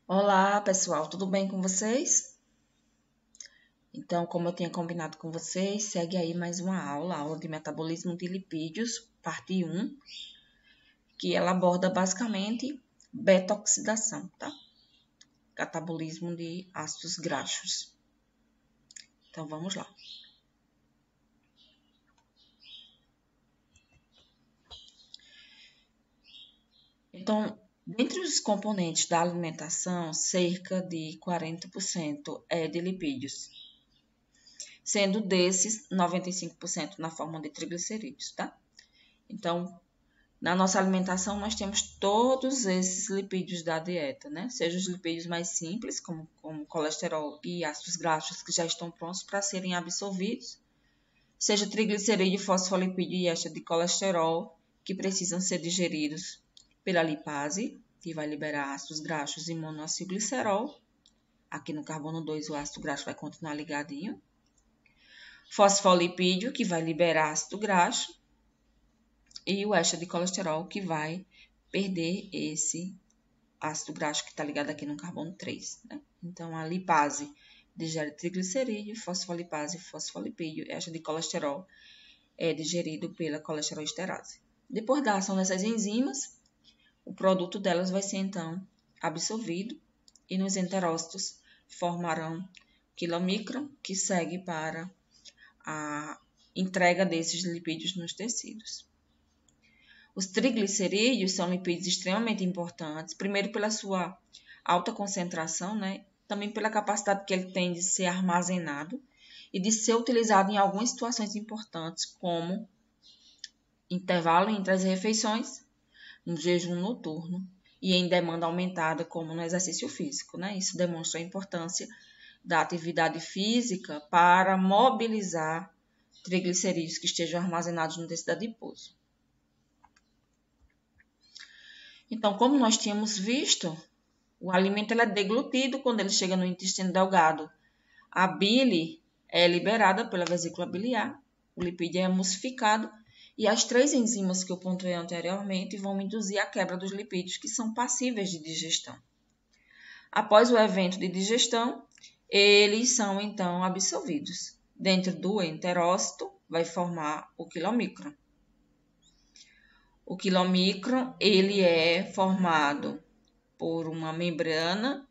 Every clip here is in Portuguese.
Olá, pessoal, tudo bem com vocês? Então, como eu tinha combinado com vocês, segue aí mais uma aula de metabolismo de lipídios, parte 1, que ela aborda basicamente beta-oxidação, tá? Catabolismo de ácidos graxos. Então, vamos lá. Então, dentre os componentes da alimentação, cerca de 40% é de lipídios, sendo desses 95% na forma de triglicerídeos, tá? Então, na nossa alimentação, nós temos todos esses lipídios da dieta, né? Seja os lipídios mais simples, como colesterol e ácidos graxos, que já estão prontos para serem absorvidos, seja triglicerídeo, fosfolipídio e éster de colesterol, que precisam ser digeridos pela lipase, que vai liberar ácidos graxos e monoacilglicerol. Aqui no carbono 2, o ácido graxo vai continuar ligadinho. Fosfolipídio, que vai liberar ácido graxo. E o éster de colesterol, que vai perder esse ácido graxo que está ligado aqui no carbono 3. Né? Então, a lipase digere triglicerídeo, fosfolipase, fosfolipídio, éster de colesterol é digerido pela colesterol-esterase. Depois da ação dessas enzimas, o produto delas vai ser, então, absorvido e nos enterócitos formarão quilomicron, que segue para a entrega desses lipídios nos tecidos. Os triglicerídeos são lipídios extremamente importantes, primeiro pela sua alta concentração, né? Também pela capacidade que ele tem de ser armazenado e de ser utilizado em algumas situações importantes, como intervalo entre as refeições, no jejum noturno e em demanda aumentada, como no exercício físico, né? Isso demonstra a importância da atividade física para mobilizar triglicerídeos que estejam armazenados no tecido adiposo. Então, como nós tínhamos visto, o alimento é deglutido quando ele chega no intestino delgado. A bile é liberada pela vesícula biliar, o lipídio é emulsificado e as 3 enzimas que eu pontuei anteriormente vão induzir a quebra dos lipídios que são passíveis de digestão. Após o evento de digestão, eles são então absorvidos. Dentro do enterócito vai formar o quilomicron. O quilomicron, ele é formado por uma membrana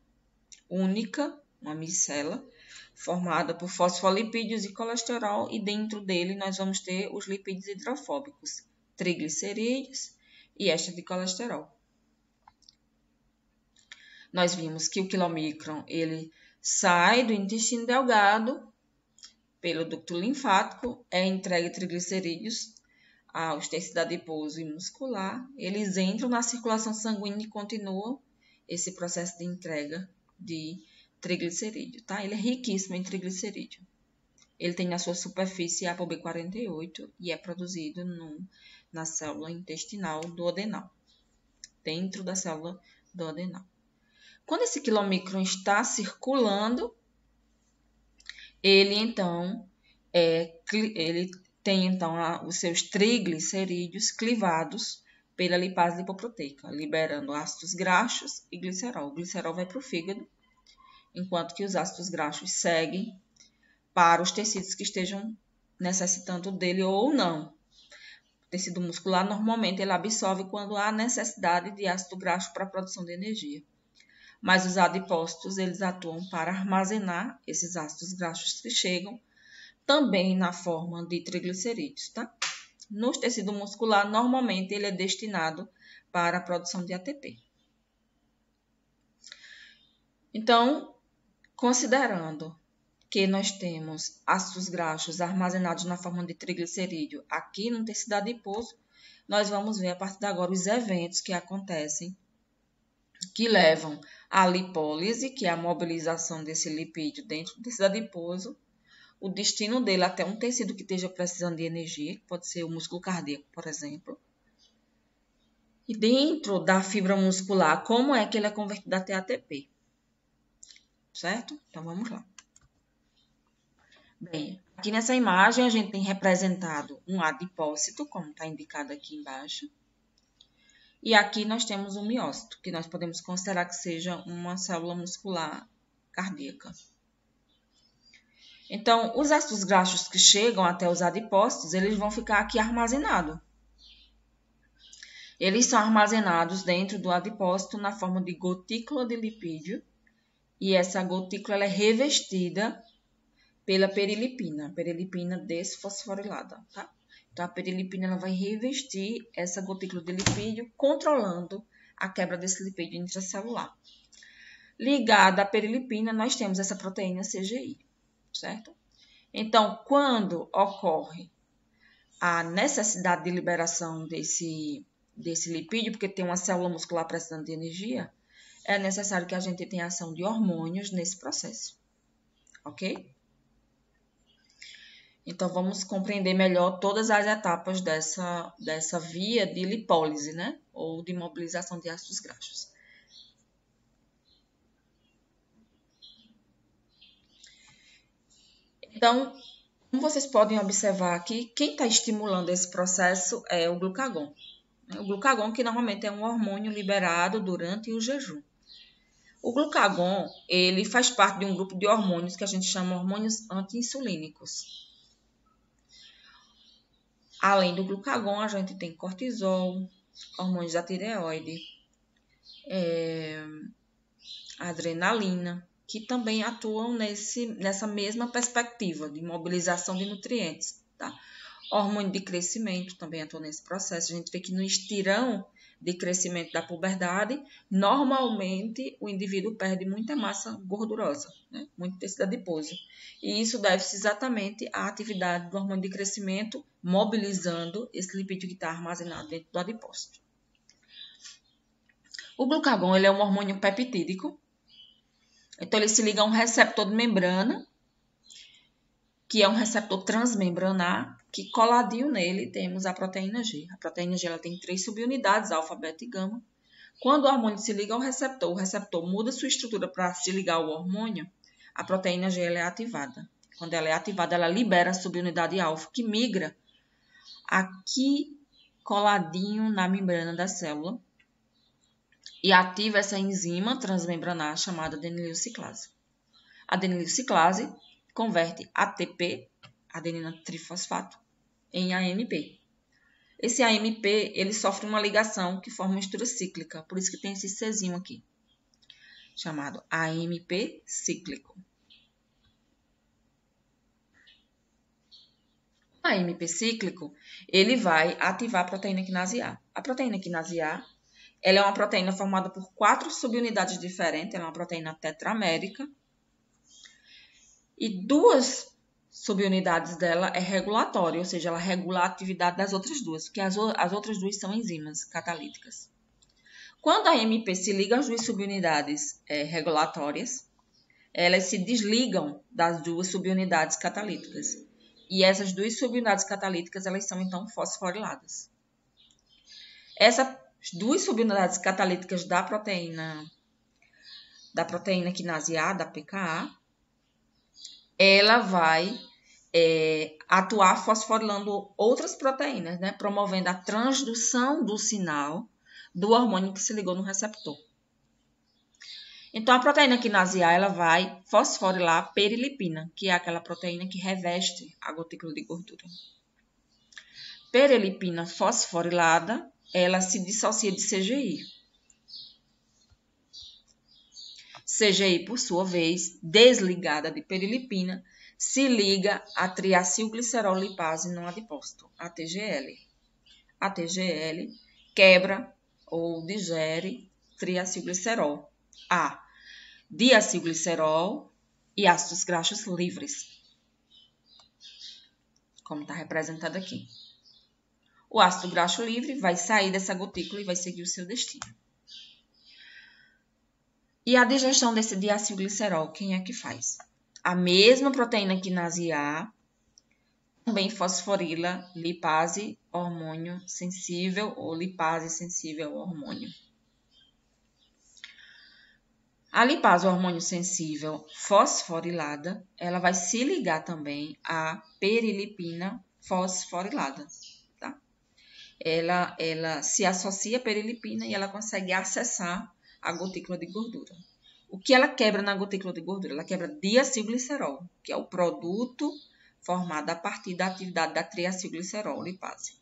única, uma micela, formada por fosfolipídios e colesterol, e dentro dele nós vamos ter os lipídios hidrofóbicos, triglicerídeos e éster de colesterol. Nós vimos que o quilomicron, ele sai do intestino delgado pelo ducto linfático, é entregue triglicerídeos aos tecidos adiposo e muscular, eles entram na circulação sanguínea e continuam esse processo de entrega de triglicerídeo, tá? Ele é riquíssimo em triglicerídeo. Ele tem na sua superfície ApoB48 e é produzido na célula intestinal duodenal, dentro da célula duodenal. Quando esse quilomicron está circulando, ele então tem então os seus triglicerídeos clivados pela lipase lipoproteica, liberando ácidos graxos e glicerol. O glicerol vai para o fígado, enquanto que os ácidos graxos seguem para os tecidos que estejam necessitando dele ou não. O tecido muscular, normalmente, ele absorve quando há necessidade de ácido graxo para a produção de energia. Mas os adipócitos, eles atuam para armazenar esses ácidos graxos que chegam também na forma de triglicerídeos, tá? No tecido muscular, normalmente, ele é destinado para a produção de ATP. Então, considerando que nós temos ácidos graxos armazenados na forma de triglicerídeo aqui no tecido adiposo, nós vamos ver a partir de agora os eventos que acontecem que levam à lipólise, que é a mobilização desse lipídio dentro do tecido adiposo, o destino dele até um tecido que esteja precisando de energia, que pode ser o músculo cardíaco, por exemplo. E dentro da fibra muscular, como é que ele é convertido até ATP? Certo? Então, vamos lá. Bem, aqui nessa imagem a gente tem representado um adipócito, como está indicado aqui embaixo. E aqui nós temos um miócito, que nós podemos considerar que seja uma célula muscular cardíaca. Então, os ácidos graxos que chegam até os adipócitos, eles vão ficar aqui armazenados. Eles são armazenados dentro do adipócito na forma de gotícula de lipídio. E essa gotícula ela é revestida pela perilipina desfosforilada, tá? Então, a perilipina ela vai revestir essa gotícula de lipídio, controlando a quebra desse lipídio intracelular. Ligada à perilipina, nós temos essa proteína CGI, certo? Então, quando ocorre a necessidade de liberação desse lipídio, porque tem uma célula muscular precisando de energia, é necessário que a gente tenha ação de hormônios nesse processo, ok? Então, vamos compreender melhor todas as etapas dessa via de lipólise, né? Ou de mobilização de ácidos graxos. Então, como vocês podem observar aqui, quem está estimulando esse processo é o glucagon. O glucagon, que normalmente é um hormônio liberado durante o jejum. O glucagon, ele faz parte de um grupo de hormônios que a gente chama hormônios anti-insulínicos. Além do glucagon, a gente tem cortisol, hormônios da tireoide, adrenalina, que também atuam nessa mesma perspectiva de mobilização de nutrientes, tá? Hormônio de crescimento também atua nesse processo. A gente vê que no estirão de crescimento da puberdade, normalmente o indivíduo perde muita massa gordurosa, né? Muito tecido adiposo. E isso deve-se exatamente à atividade do hormônio de crescimento, mobilizando esse lipídio que está armazenado dentro do adipócito. O glucagon ele é um hormônio peptídico, então ele se liga a um receptor de membrana, que é um receptor transmembranar, que coladinho nele temos a proteína G. A proteína G ela tem 3 subunidades, alfa, beta e gama. Quando o hormônio se liga ao receptor, o receptor muda sua estrutura para se ligar ao hormônio, a proteína G ela é ativada. Quando ela é ativada, ela libera a subunidade alfa, que migra aqui coladinho na membrana da célula e ativa essa enzima transmembranar chamada adenililciclase. A adenililciclase converte ATP, adenina trifosfato, em AMP. Esse AMP, ele sofre uma ligação que forma uma estrutura cíclica, por isso que tem esse Czinho aqui, chamado AMP cíclico. O AMP cíclico, ele vai ativar a proteína quinase A. A proteína quinase A, ela é uma proteína formada por 4 subunidades diferentes, ela é uma proteína tetramérica, e 2 subunidades dela é regulatória, ou seja, ela regula a atividade das outras duas, porque as outras duas são enzimas catalíticas. Quando a AMP se liga às 2 subunidades regulatórias, elas se desligam das 2 subunidades catalíticas. E essas 2 subunidades catalíticas, elas são então fosforiladas. Essas 2 subunidades catalíticas da proteína quinase A, da PKA, ela vai atuar fosforilando outras proteínas, né? Promovendo a transdução do sinal do hormônio que se ligou no receptor. Então, a proteína quinase A ela vai fosforilar a perilipina, que é aquela proteína que reveste a gotícula de gordura. Perilipina fosforilada, ela se dissocia de CGI. CGI, por sua vez, desligada de perilipina, se liga a triacilglicerol lipase não adipócito, a TGL. A TGL quebra ou digere triacilglicerol, a diacilglicerol e ácidos graxos livres, como está representado aqui. O ácido graxo livre vai sair dessa gotícula e vai seguir o seu destino. E a digestão desse diacilglicerol, quem é que faz? A mesma proteína quinase A também fosforila lipase hormônio sensível ou lipase sensível ao hormônio. A lipase hormônio sensível fosforilada, ela vai se ligar também à perilipina fosforilada, tá? ela se associa à perilipina e ela consegue acessar a gotícula de gordura. O que ela quebra na gotícula de gordura? Ela quebra diacilglicerol, que é o produto formado a partir da atividade da triacilglicerol, lipase.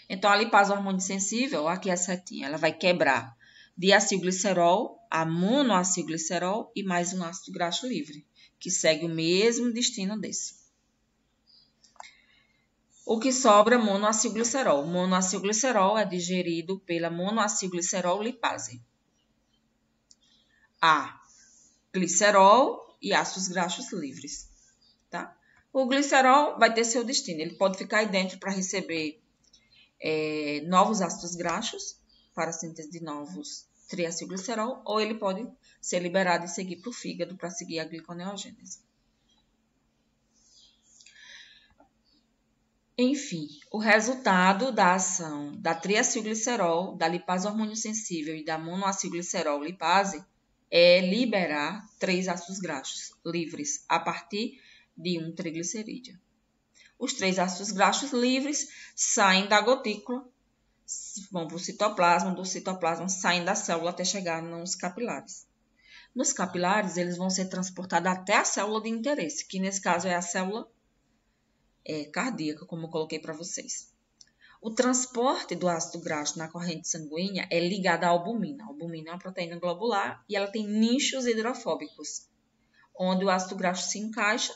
Então, a lipase hormônio sensível, aqui é a setinha, ela vai quebrar diacilglicerol, a monoacilglicerol e mais um ácido graxo livre, que segue o mesmo destino desse. O que sobra é monoacilglicerol. Monoacilglicerol é digerido pela monoacilglicerol lipase. A glicerol e ácidos graxos livres, tá? O glicerol vai ter seu destino. Ele pode ficar aí dentro para receber novos ácidos graxos, para a síntese de novos triacilglicerol, ou ele pode ser liberado e seguir para o fígado para seguir a gliconeogênese. Enfim, o resultado da ação da triacilglicerol, da lipase hormônio sensível e da monoacilglicerol lipase é liberar 3 ácidos graxos livres a partir de um triglicerídeo. Os 3 ácidos graxos livres saem da gotícula, vão para o citoplasma, do citoplasma saem da célula até chegar nos capilares. Nos capilares, eles vão ser transportados até a célula de interesse, que nesse caso é a célula cardíaca, como eu coloquei para vocês. O transporte do ácido graxo na corrente sanguínea é ligado à albumina. A albumina é uma proteína globular e ela tem nichos hidrofóbicos, onde o ácido graxo se encaixa,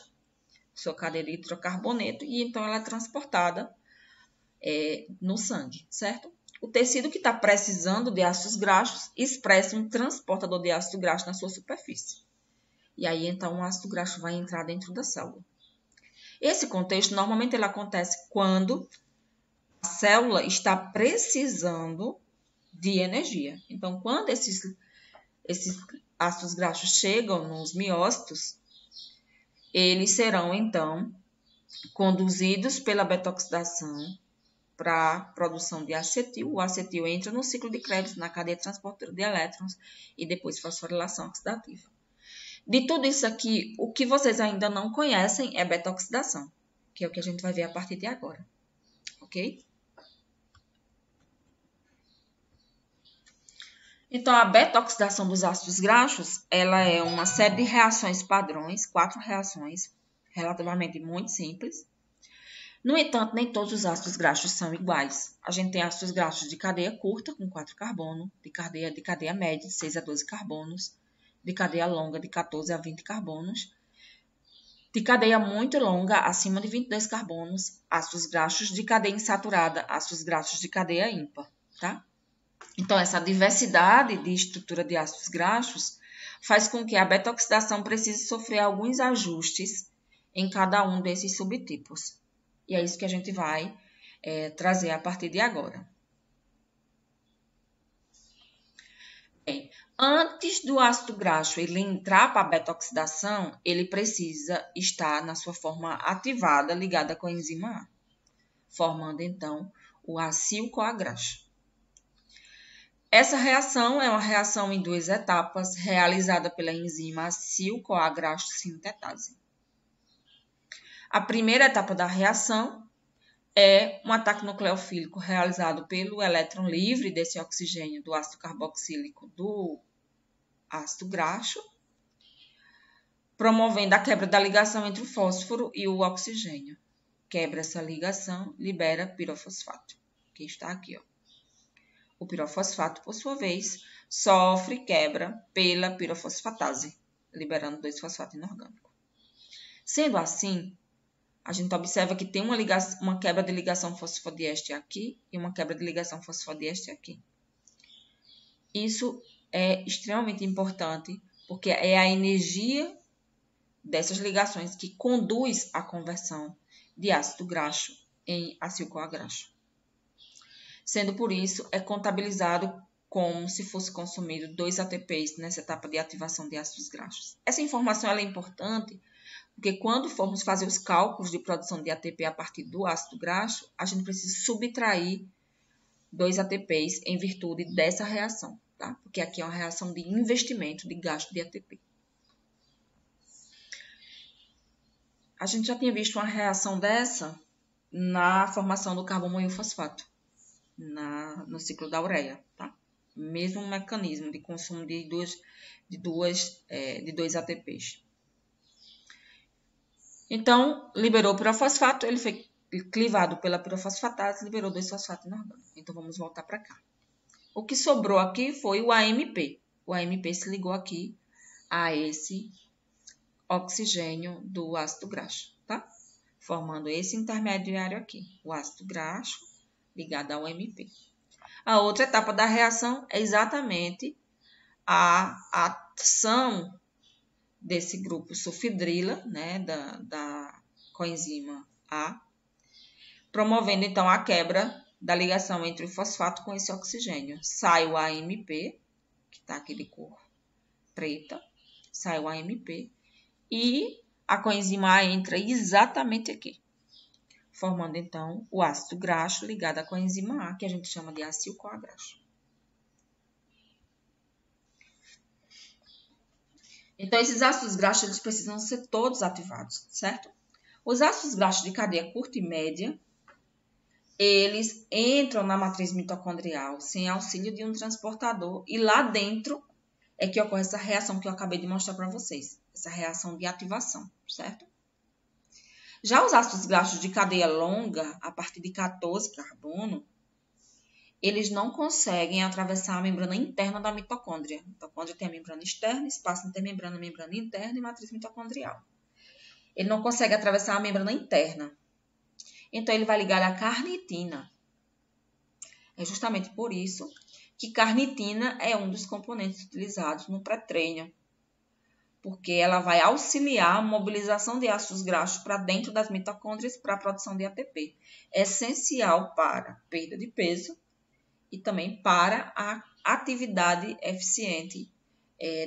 sua cadeia de hidrocarboneto, e então ela é transportada no sangue, certo? O tecido que está precisando de ácidos graxos expressa um transportador de ácido graxo na sua superfície. E aí, então, o ácido graxo vai entrar dentro da célula. Esse contexto, normalmente, ele acontece quando a célula está precisando de energia. Então, quando esses ácidos graxos chegam nos miócitos, eles serão, então, conduzidos pela beta-oxidação para a produção de acetil. O acetil entra no ciclo de Krebs, na cadeia transportadora de elétrons, e depois fosforilação oxidativa. De tudo isso aqui, o que vocês ainda não conhecem é beta-oxidação, que é o que a gente vai ver a partir de agora, ok? Então, a beta-oxidação dos ácidos graxos, ela é uma série de reações padrões, 4 reações, relativamente muito simples. No entanto, nem todos os ácidos graxos são iguais. A gente tem ácidos graxos de cadeia curta, com 4 carbonos, de cadeia média, de 6 a 12 carbonos, de cadeia longa, de 14 a 20 carbonos, de cadeia muito longa, acima de 22 carbonos, ácidos graxos de cadeia insaturada, ácidos graxos de cadeia ímpar, tá? Então, essa diversidade de estrutura de ácidos graxos faz com que a beta-oxidação precise sofrer alguns ajustes em cada um desses subtipos. E é isso que a gente vai trazer a partir de agora. Bem, antes do ácido graxo ele entrar para a beta-oxidação, ele precisa estar na sua forma ativada, ligada com a enzima A, formando então o acil-CoA graxo. Essa reação é uma reação em 2 etapas, realizada pela enzima acil-CoA graxo sintetase. A primeira etapa da reação é um ataque nucleofílico realizado pelo elétron livre desse oxigênio do ácido carboxílico do ácido graxo, promovendo a quebra da ligação entre o fósforo e o oxigênio. Quebra essa ligação, libera pirofosfato, que está aqui, ó. O pirofosfato, por sua vez, sofre quebra pela pirofosfatase, liberando 2-fosfato inorgânico. Sendo assim, a gente observa que tem uma quebra de ligação fosfodiéster aqui e uma quebra de ligação fosfodiéster aqui. Isso é extremamente importante, porque é a energia dessas ligações que conduz à conversão de ácido graxo em acil-CoA graxo. Sendo por isso, é contabilizado como se fosse consumido 2 ATPs nessa etapa de ativação de ácidos graxos. Essa informação é importante porque quando formos fazer os cálculos de produção de ATP a partir do ácido graxo, a gente precisa subtrair 2 ATPs em virtude dessa reação, tá? Porque aqui é uma reação de investimento de gasto de ATP. A gente já tinha visto uma reação dessa na formação do carbomoil fosfato, no ciclo da ureia, tá? Mesmo mecanismo de consumo de dois ATPs. Então, liberou o pirofosfato, ele foi clivado pela pirofosfatase, liberou 2-fosfato inorgânico. Então, vamos voltar para cá. O que sobrou aqui foi o AMP. O AMP se ligou aqui a esse oxigênio do ácido graxo, tá? Formando esse intermediário aqui, o ácido graxo ligado ao AMP. A outra etapa da reação é exatamente a ação desse grupo sulfidrila, né, da coenzima A, promovendo então a quebra da ligação entre o fosfato com esse oxigênio. Sai o AMP, que está aqui de cor preta, sai o AMP, e a coenzima A entra exatamente aqui, formando então o ácido graxo ligado à coenzima A, que a gente chama de acil-CoA graxo. Então, esses ácidos graxos eles precisam ser todos ativados, certo? Os ácidos graxos de cadeia curta e média, eles entram na matriz mitocondrial sem auxílio de um transportador e lá dentro é que ocorre essa reação que eu acabei de mostrar para vocês, essa reação de ativação, certo? Já os ácidos graxos de cadeia longa, a partir de 14 carbono, eles não conseguem atravessar a membrana interna da mitocôndria. A mitocôndria tem a membrana externa, espaço intermembrana, membrana interna e matriz mitocondrial. Ele não consegue atravessar a membrana interna. Então, ele vai ligar a carnitina. É justamente por isso que carnitina é um dos componentes utilizados no pré-treino, porque ela vai auxiliar a mobilização de ácidos graxos para dentro das mitocôndrias para a produção de ATP. É essencial para perda de peso e também para a atividade eficiente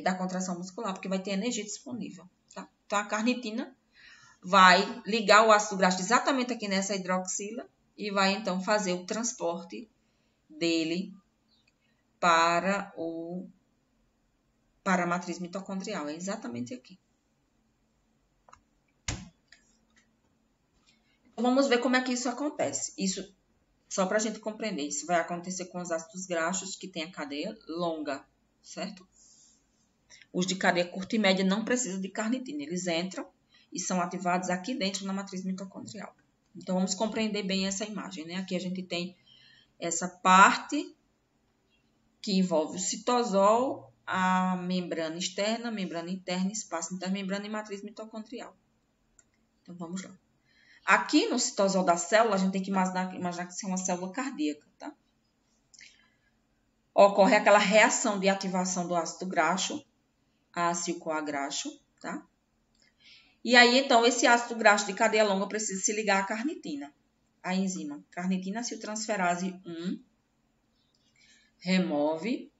da contração muscular, porque vai ter energia disponível. Tá? Então, a carnitina vai ligar o ácido graxo exatamente aqui nessa hidroxila e vai, então, fazer o transporte dele para a matriz mitocondrial. É exatamente aqui. Então, vamos ver como é que isso acontece. Isso, só para a gente compreender, isso vai acontecer com os ácidos graxos que têm a cadeia longa, certo? Os de cadeia curta e média não precisam de carnitina. Eles entram e são ativados aqui dentro na matriz mitocondrial. Então, vamos compreender bem essa imagem, né? Aqui a gente tem essa parte que envolve o citosol, a membrana externa, membrana interna, espaço intermembrana e matriz mitocondrial. Então, vamos lá. Aqui no citosol da célula, a gente tem que imaginar que isso é uma célula cardíaca, tá? Ocorre aquela reação de ativação do ácido graxo, acil-CoA graxo, tá? E aí, então, esse ácido graxo de cadeia longa precisa se ligar à carnitina, a enzima. Carnitina aciltransferase 1 remove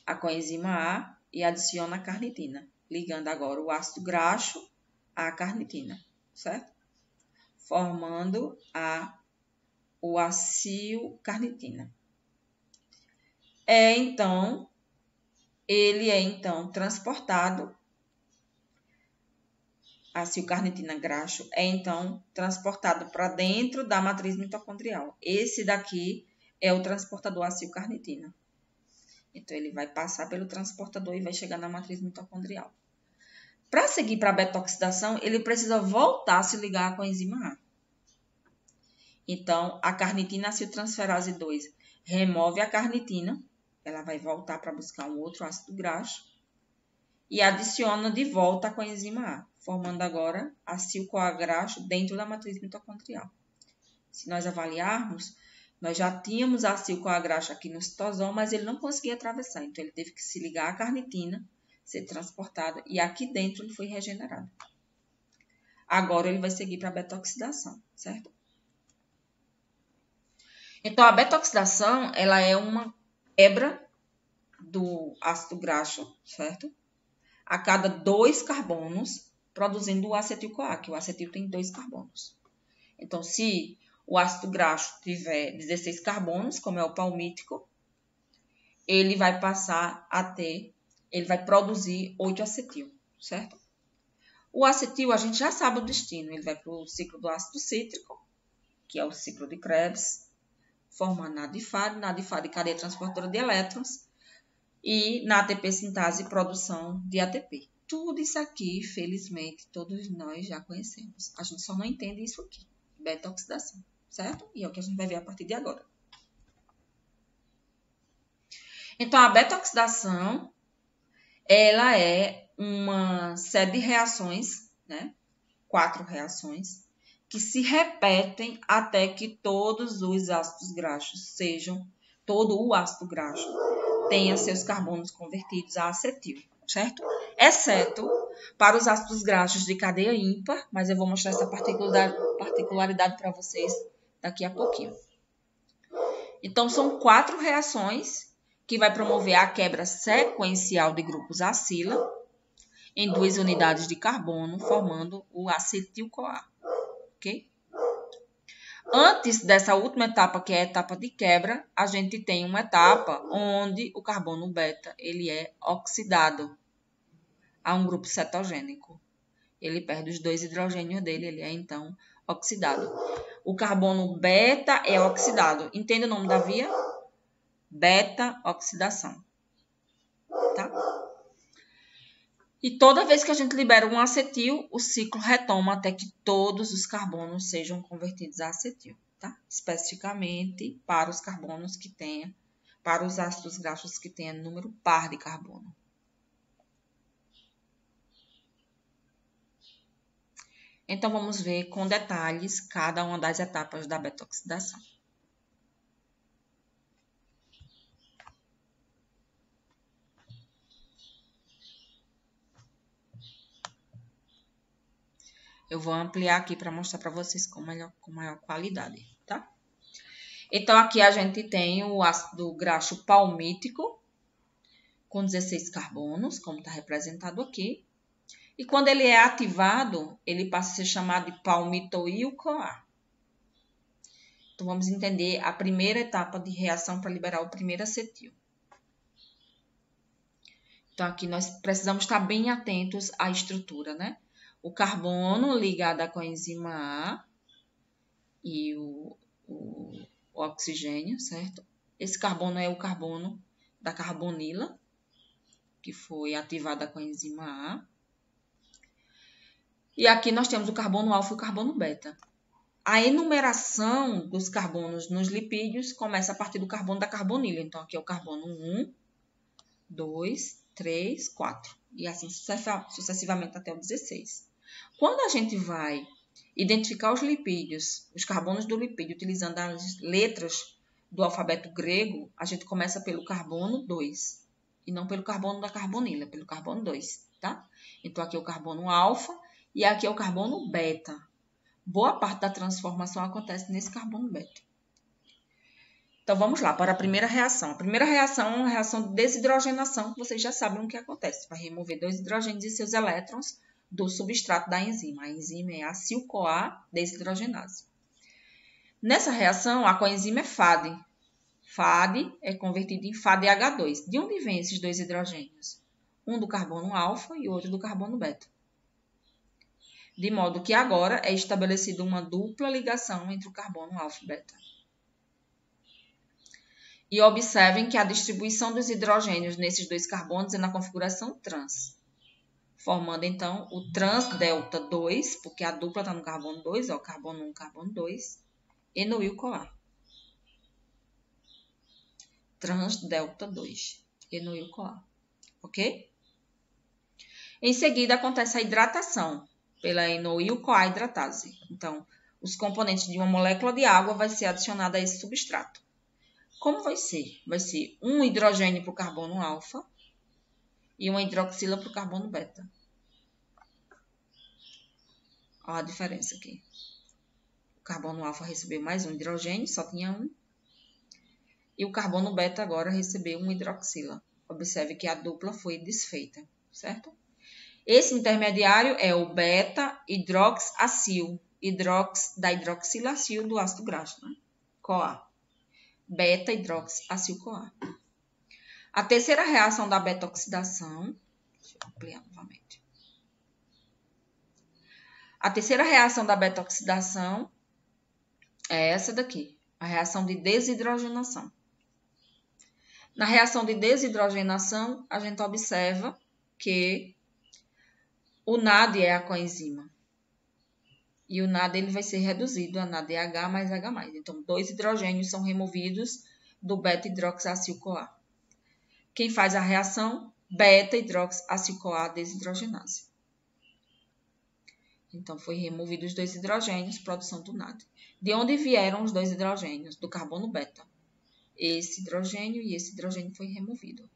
a coenzima A e adiciona a carnitina, ligando agora o ácido graxo à carnitina, certo? Formando o acil-carnitina. Ele é então transportado, a acil-carnitina graxo é então transportado para dentro da matriz mitocondrial. Esse daqui é o transportador acil-carnitina. Então, ele vai passar pelo transportador e vai chegar na matriz mitocondrial. Para seguir para a beta-oxidação, ele precisa voltar a se ligar com a enzima A. Então, a carnitina aciltransferase 2 remove a carnitina, ela vai voltar para buscar um outro ácido graxo e adiciona de volta a coenzima A, formando agora acil-CoA graxo dentro da matriz mitocondrial. Se nós avaliarmos, nós já tínhamos acil-CoA graxo aqui no citosol, mas ele não conseguia atravessar, então ele teve que se ligar à carnitina, ser transportada, e aqui dentro ele foi regenerado. Agora ele vai seguir para a beta-oxidação, certo? Então, a beta-oxidação, ela é uma quebra do ácido graxo, certo? A cada 2 carbonos, produzindo o acetil-CoA, que o acetil tem 2 carbonos. Então, se o ácido graxo tiver 16 carbonos, como é o palmítico, ele vai passar a ter, ele vai produzir 8 acetil, certo? O acetil, a gente já sabe o destino, ele vai para o ciclo do ácido cítrico, que é o ciclo de Krebs, forma NADFAD, cadeia transportadora de elétrons, e na ATP sintase, produção de ATP. Tudo isso aqui, felizmente, todos nós já conhecemos. A gente só não entende isso aqui, beta-oxidação, certo? E é o que a gente vai ver a partir de agora. Então, a beta-oxidação, ela é uma série de reações, né? 4 reações, que se repetem até que todos os ácidos graxos todo o ácido graxo tenha seus carbonos convertidos a acetil, certo? Exceto para os ácidos graxos de cadeia ímpar, mas eu vou mostrar essa particularidade para vocês daqui a pouquinho. Então, são 4 reações que vai promover a quebra sequencial de grupos acila em 2 unidades de carbono, formando o acetil-CoA, ok? Antes dessa última etapa, que é a etapa de quebra, a gente tem uma etapa onde o carbono beta ele é oxidado a um grupo cetogênico. Ele perde os 2 hidrogênios dele, ele é então oxidado. O carbono beta é oxidado. Entende o nome da via? Beta-oxidação. Tá? E toda vez que a gente libera um acetil, o ciclo retoma até que todos os carbonos sejam convertidos a acetil, tá? Especificamente para os carbonos que tenha, para os ácidos graxos que tenham número par de carbono. Então, vamos ver com detalhes cada uma das etapas da beta-oxidação. Eu vou ampliar aqui para mostrar para vocês com maior qualidade, tá? Então, aqui a gente tem o ácido graxo palmítico, com 16 carbonos, como está representado aqui. E quando ele é ativado, ele passa a ser chamado de palmitoil-CoA. Então, vamos entender a primeira etapa de reação para liberar o primeiro acetil. Então, aqui nós precisamos estar bem atentos à estrutura, né? O carbono ligado à coenzima A e o oxigênio, certo? Esse carbono é o carbono da carbonila, que foi ativada com a coenzima A. E aqui nós temos o carbono alfa e o carbono beta. A enumeração dos carbonos nos lipídios começa a partir do carbono da carbonila. Então, aqui é o carbono 1, 2, 3, 4. E assim sucessivamente até o 16. Quando a gente vai identificar os lipídios, os carbonos do lipídio, utilizando as letras do alfabeto grego, a gente começa pelo carbono 2. E não pelo carbono da carbonila, pelo carbono 2, tá? Então, aqui é o carbono alfa e aqui é o carbono beta. Boa parte da transformação acontece nesse carbono beta. Então, vamos lá para a primeira reação. A primeira reação é uma reação de desidrogenação, que vocês já sabem o que acontece. Vai remover 2 hidrogênios e seus elétrons do substrato da enzima. A enzima é a acil-CoA desidrogenase. Nessa reação, a coenzima é FAD. FAD é convertido em FADH2. De onde vêm esses 2 hidrogênios? Um do carbono alfa e outro do carbono beta. De modo que agora é estabelecida uma dupla ligação entre o carbono alfa e beta. E observem que a distribuição dos hidrogênios nesses 2 carbonos é na configuração trans, formando então o trans delta 2, porque a dupla está no carbono 2, ó, carbono 1, carbono 2, enoil-CoA. Trans delta 2, enoil-CoA, ok? Em seguida acontece a hidratação pela enoil-CoA hidratase. Então, os componentes de uma molécula de água vai ser adicionada a esse substrato. Como vai ser? Vai ser um hidrogênio para o carbono alfa e uma hidroxila para o carbono beta. Olha a diferença aqui. O carbono alfa recebeu mais um hidrogênio, só tinha um. E o carbono beta agora recebeu um hidroxila. Observe que a dupla foi desfeita, certo? Esse intermediário é o beta-hidroxacil, da hidroxilacil do ácido graxo, né? CoA. Beta-hidroxacil-CoA. A terceira reação da beta-oxidação, deixa eu ampliar novamente. A terceira reação da beta-oxidação é essa daqui, A reação de desidrogenação. Na reação de desidrogenação, a gente observa que o NAD é a coenzima. E o NAD ele vai ser reduzido a NADH mais H+. Então, 2 hidrogênios são removidos do beta-hidroxiacil-CoA. Quem faz a reação? Beta-hidroxiacil-CoA desidrogenase. Então, foi removido os 2 hidrogênios, produção do NAD. De onde vieram os 2 hidrogênios? Do carbono beta. Esse hidrogênio e esse hidrogênio foi removido,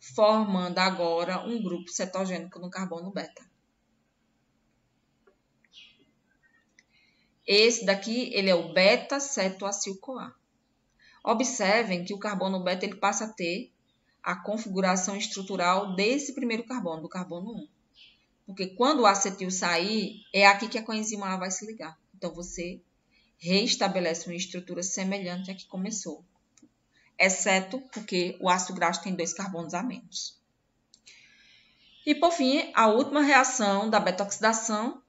formando agora um grupo cetogênico no carbono beta. Esse daqui, ele é o beta-cetoacil-CoA. Observem que o carbono beta ele passa a ter a configuração estrutural desse primeiro carbono, do carbono 1. Porque quando o acetil sair, é aqui que a coenzima A vai se ligar. Então, você reestabelece uma estrutura semelhante à que começou. Exceto porque o ácido graxo tem 2 carbonos a menos. E, por fim, a última reação da beta-oxidação,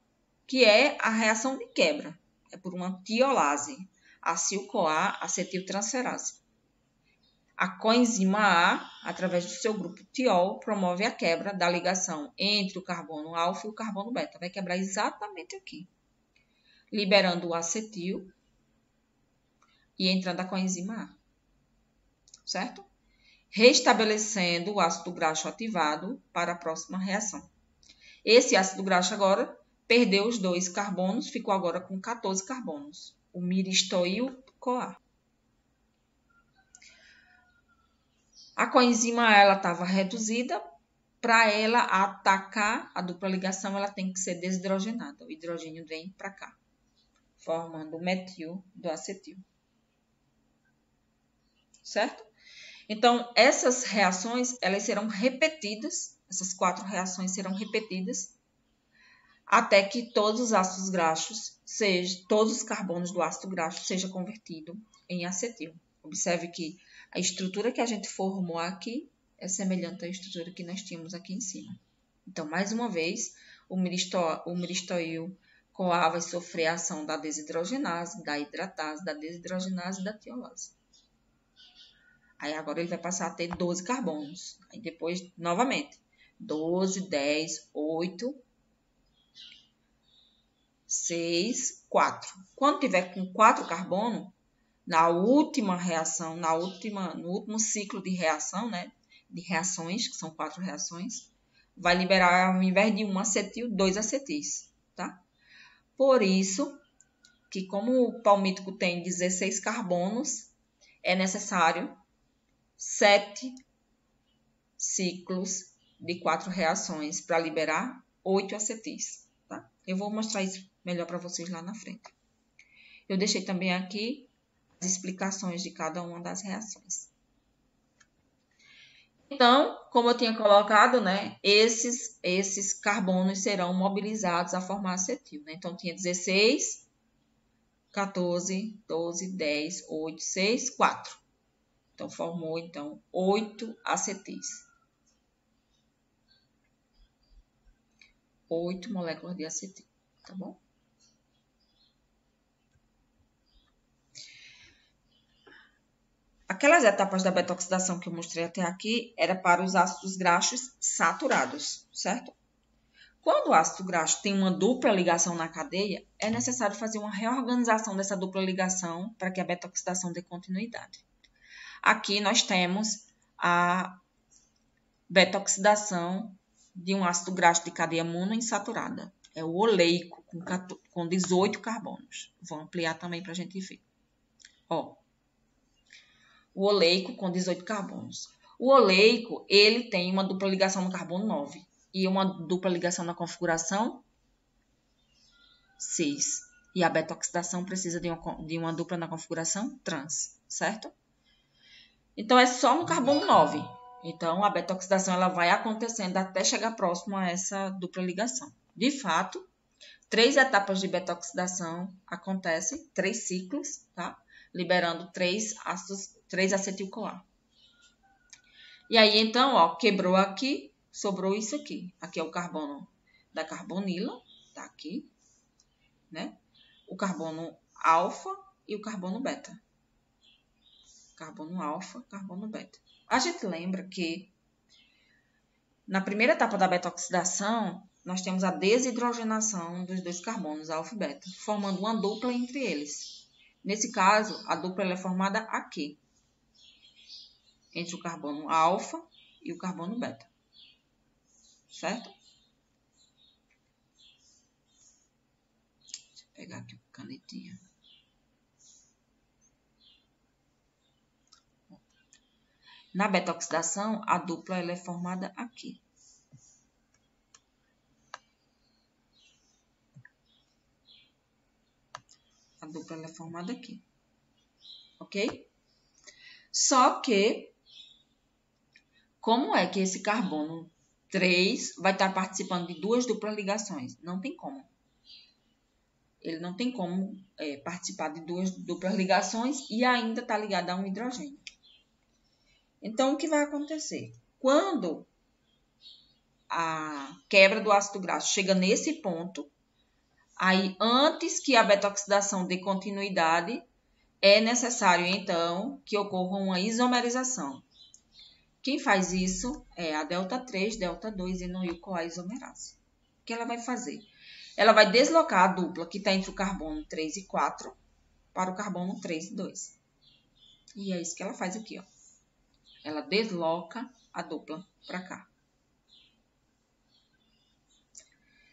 que é a reação de quebra. É por uma tiolase, acil-CoA acetiltransferase. A coenzima A, através do seu grupo tiol, promove a quebra da ligação entre o carbono alfa e o carbono beta. Vai quebrar exatamente aqui, liberando o acetil e entrando a coenzima A. Certo? Restabelecendo o ácido graxo ativado para a próxima reação. Esse ácido graxo agora perdeu os 2 carbonos, ficou agora com 14 carbonos. O miristoil-CoA. A coenzima ela estava reduzida. Para ela atacar a dupla ligação, ela tem que ser desidrogenada. O hidrogênio vem para cá, formando o metil do acetil. Certo? Então, essas reações, elas serão repetidas, essas 4 reações serão repetidas, até que todos os ácidos graxos, todos os carbonos do ácido graxo seja convertido em acetil. Observe que a estrutura que a gente formou aqui é semelhante à estrutura que nós tínhamos aqui em cima. Então, mais uma vez, o miristoil-CoA vai sofrer a ação da desidrogenase, da hidratase, da desidrogenase e da tiolase. Aí agora ele vai passar a ter 12 carbonos. Aí depois, novamente, 12, 10, 8, 6, 4. Quando tiver com 4 carbonos, na última reação, no último ciclo de reação, né? De reações, que são 4 reações, vai liberar, ao invés de um acetil, 2 acetis, tá? Por isso, que como o palmítico tem 16 carbonos, é necessário 7 ciclos de 4 reações para liberar 8 acetis, tá? Eu vou mostrar isso melhor para vocês lá na frente. Eu deixei também aqui as explicações de cada uma das reações. Então, como eu tinha colocado, né, esses carbonos serão mobilizados a formar acetil, né? Então, tinha 16, 14, 12, 10, 8, 6, 4. Então, formou, 8 acetis. 8 moléculas de acetil, tá bom? Aquelas etapas da beta-oxidação que eu mostrei até aqui era para os ácidos graxos saturados, certo? Quando o ácido graxo tem uma dupla ligação na cadeia, é necessário fazer uma reorganização dessa dupla ligação para que a beta-oxidação dê continuidade. Aqui nós temos a beta-oxidação de um ácido graxo de cadeia monoinsaturada. É o oleico, com 18 carbonos. Vou ampliar também para a gente ver. Ó, o oleico com 18 carbonos. O oleico, ele tem uma dupla ligação no carbono 9 e uma dupla ligação na configuração 6. E a beta-oxidação precisa de uma dupla na configuração trans, certo? Então, é só no carbono 9. Então, a beta-oxidação ela vai acontecendo até chegar próximo a essa dupla ligação. De fato, 3 etapas de beta-oxidação acontecem, 3 ciclos, tá? Liberando 3 acetil-CoA. E aí, então, ó, quebrou aqui, sobrou isso aqui. Aqui é o carbono da carbonila, tá aqui, né? O carbono alfa e o carbono beta. carbono alfa, carbono beta. A gente lembra que na primeira etapa da beta-oxidação, nós temos a desidrogenação dos dois carbonos, alfa e beta, formando uma dupla entre eles. Nesse caso, a dupla ela é formada aqui, entre o carbono alfa e o carbono beta. Certo? Deixa eu pegar aqui a canetinha. Na beta-oxidação, a dupla ela é formada aqui. A dupla ela é formada aqui. Ok? Só que, como é que esse carbono 3 vai estar participando de duas duplas ligações? Não tem como. Ele não tem como participar de duas duplas ligações e ainda está ligado a um hidrogênio. Então, o que vai acontecer? Quando a quebra do ácido graxo chega nesse ponto, aí antes que a beta-oxidação dê continuidade, é necessário, então, que ocorra uma isomerização. Quem faz isso é a delta 3, delta 2 enoil-CoA isomerase. O que ela vai fazer? Ela vai deslocar a dupla que está entre o carbono 3 e 4 para o carbono 3 e 2. E é isso que ela faz aqui, ó. Ela desloca a dupla para cá.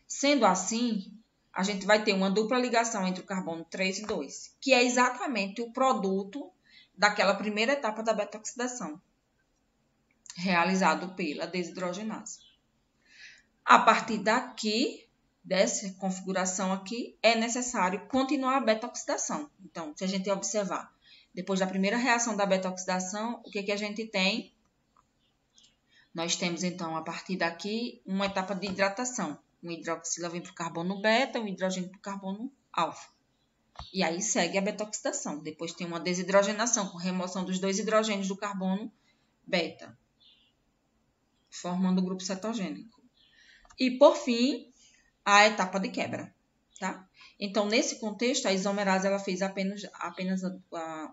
Sendo assim, a gente vai ter uma dupla ligação entre o carbono 3 e 2, que é exatamente o produto daquela primeira etapa da beta-oxidação, realizado pela desidrogenase. A partir daqui, dessa configuração aqui, é necessário continuar a beta-oxidação. Então, se a gente observar, depois da primeira reação da beta-oxidação, o que a gente tem? Nós temos, então, a partir daqui, uma etapa de hidratação. Um hidroxila vem para o carbono beta, um hidrogênio para o carbono alfa. E aí segue a beta-oxidação. Depois tem uma desidrogenação, com remoção dos dois hidrogênios do carbono beta, formando o grupo cetogênico. E, por fim, a etapa de quebra. Tá? Então, nesse contexto, a isomerase ela fez apenas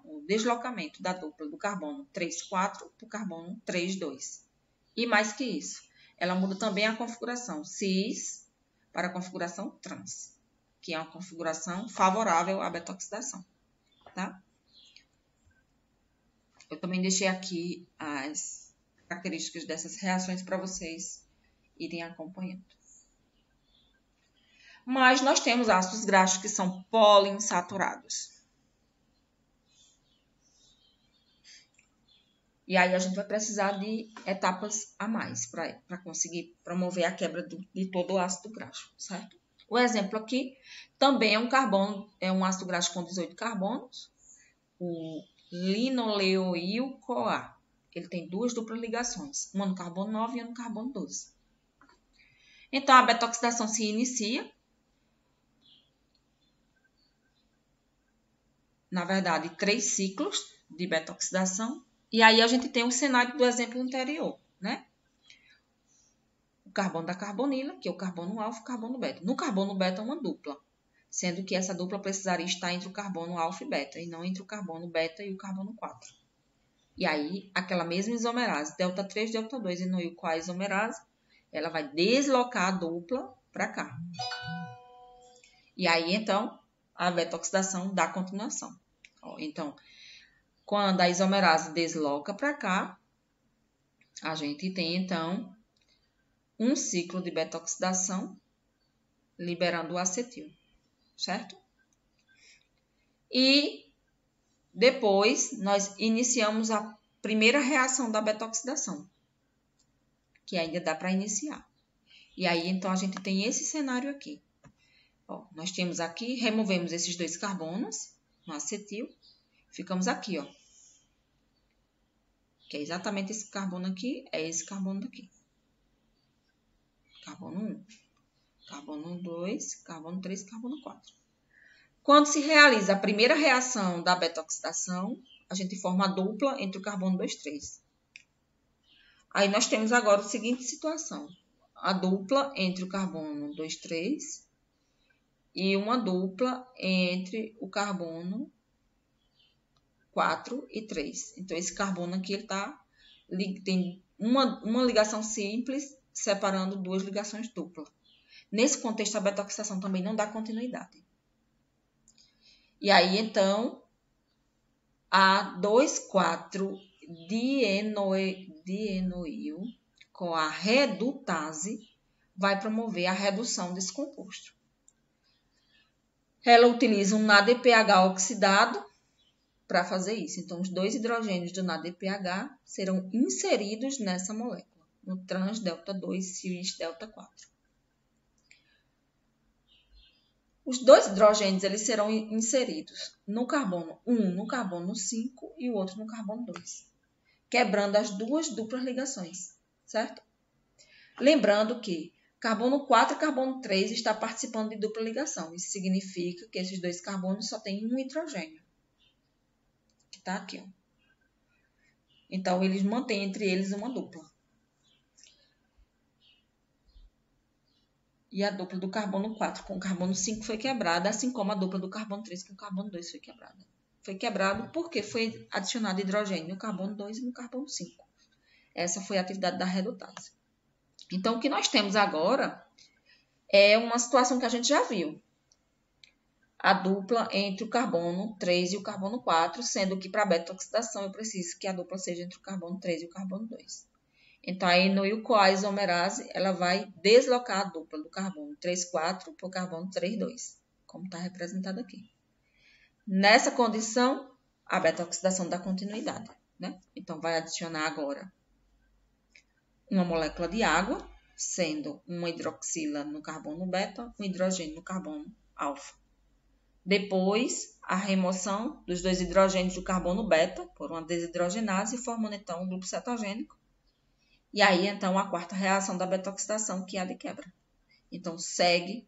o deslocamento da dupla do carbono 3,4 para o carbono 3,2. E mais que isso, ela muda também a configuração cis para a configuração trans, que é uma configuração favorável à beta-oxidação. Tá? Eu também deixei aqui as características dessas reações para vocês irem acompanhando. Mas nós temos ácidos graxos que são poliinsaturados. E aí a gente vai precisar de etapas a mais para conseguir promover a quebra de todo o ácido graxo, certo? O exemplo aqui também é um ácido graxo com 18 carbonos, o linoleoil-CoA. Ele tem duas duplas ligações, uma no carbono 9 e uma no carbono 12. Então, a beta-oxidação se inicia. Na verdade, 3 ciclos de beta-oxidação. E aí a gente tem o cenário do exemplo anterior, né? O carbono da carbonila, que é o carbono alfa e o carbono beta. No carbono beta, uma dupla, sendo que essa dupla precisaria estar entre o carbono alfa e beta, e não entre o carbono beta e o carbono 4. E aí, aquela mesma isomerase, delta 3, delta 2, enoil-CoA isomerase, ela vai deslocar a dupla para cá. E aí, então, a beta-oxidação dá continuação. Então, quando a isomerase desloca para cá, a gente tem, então, um ciclo de beta-oxidação liberando o acetil, certo? E depois, nós iniciamos a primeira reação da beta-oxidação, que ainda dá para iniciar. E aí, então, a gente tem esse cenário aqui. Ó, nós temos aqui, removemos esses dois carbonos no acetil, ficamos aqui, ó. Que é exatamente esse carbono aqui, é esse carbono daqui. Carbono 1, carbono 2, carbono 3 e carbono 4. Quando se realiza a primeira reação da beta-oxidação, a gente forma a dupla entre o carbono 2, 3. Aí nós temos agora a seguinte situação. A dupla entre o carbono 2, 3 e uma dupla entre o carbono 4 e 3. Então, esse carbono aqui ele tem uma ligação simples separando duas ligações duplas. Nesse contexto, a beta-oxidação também não dá continuidade. E aí, então, a 2,4-dienoil com a redutase vai promover a redução desse composto. Ela utiliza um NADPH oxidado para fazer isso. Então, os dois hidrogênios do NADPH serão inseridos nessa molécula, no trans-delta-2-cis-delta-4. Os dois hidrogênios eles serão inseridos no carbono 1, no carbono 5 e o outro no carbono 2, quebrando as duas duplas ligações, certo? Lembrando que carbono 4 e carbono 3 está participando de dupla ligação. Isso significa que esses dois carbonos só têm um hidrogênio, que está aqui, ó. Então, eles mantêm entre eles uma dupla. E a dupla do carbono 4 com o carbono 5 foi quebrada, assim como a dupla do carbono 3 com o carbono 2 foi quebrada. Foi quebrado porque foi adicionado hidrogênio no carbono 2 e no carbono 5. Essa foi a atividade da redutase. Então, o que nós temos agora é uma situação que a gente já viu. A dupla entre o carbono 3 e o carbono 4, sendo que para a beta-oxidação eu preciso que a dupla seja entre o carbono 3 e o carbono 2. Então, a enoil-CoA isomerase ela vai deslocar a dupla do carbono 3,4 para o carbono 3,2, como está representado aqui. Nessa condição, a beta-oxidação dá continuidade, né? Então, vai adicionar agora uma molécula de água, sendo uma hidroxila no carbono beta, um hidrogênio no carbono alfa. Depois, a remoção dos dois hidrogênios do carbono beta por uma desidrogenase, formando então um grupo cetogênico. E aí, então, a quarta reação da beta-oxidação, que é a de quebra. Então, segue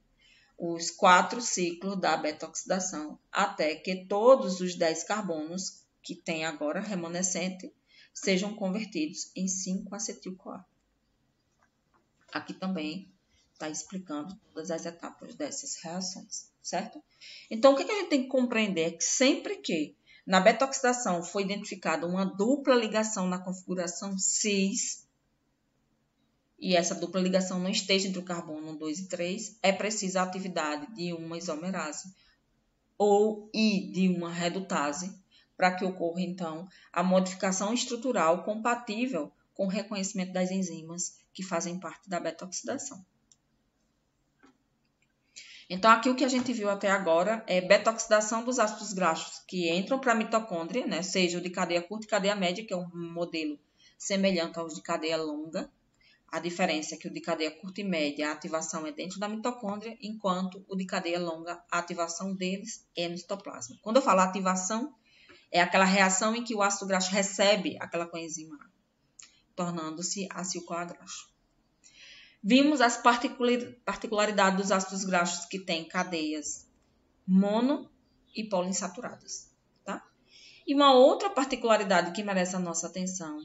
os 4 ciclos da beta-oxidação até que todos os 10 carbonos que tem agora remanescente sejam convertidos em 5-acetil-CoA. Aqui também está explicando todas as etapas dessas reações, certo? Então, o que a gente tem que compreender é que sempre que na beta-oxidação foi identificada uma dupla ligação na configuração cis, e essa dupla ligação não esteja entre o carbono 2 e 3, é precisa a atividade de uma isomerase e de uma redutase para que ocorra, então, a modificação estrutural compatível com o reconhecimento das enzimas que fazem parte da beta-oxidação. Então, aqui o que a gente viu até agora é beta-oxidação dos ácidos graxos que entram para a mitocôndria, né? Seja o de cadeia curta e cadeia média, que é um modelo semelhante aos de cadeia longa. A diferença é que o de cadeia curta e média, a ativação é dentro da mitocôndria, enquanto o de cadeia longa, a ativação deles é no citoplasma. Quando eu falo ativação, é aquela reação em que o ácido graxo recebe aquela coenzima, tornando-se acil-CoA graxo. Vimos as particularidades dos ácidos graxos que têm cadeias mono e poliinsaturadas, tá? E uma outra particularidade que merece a nossa atenção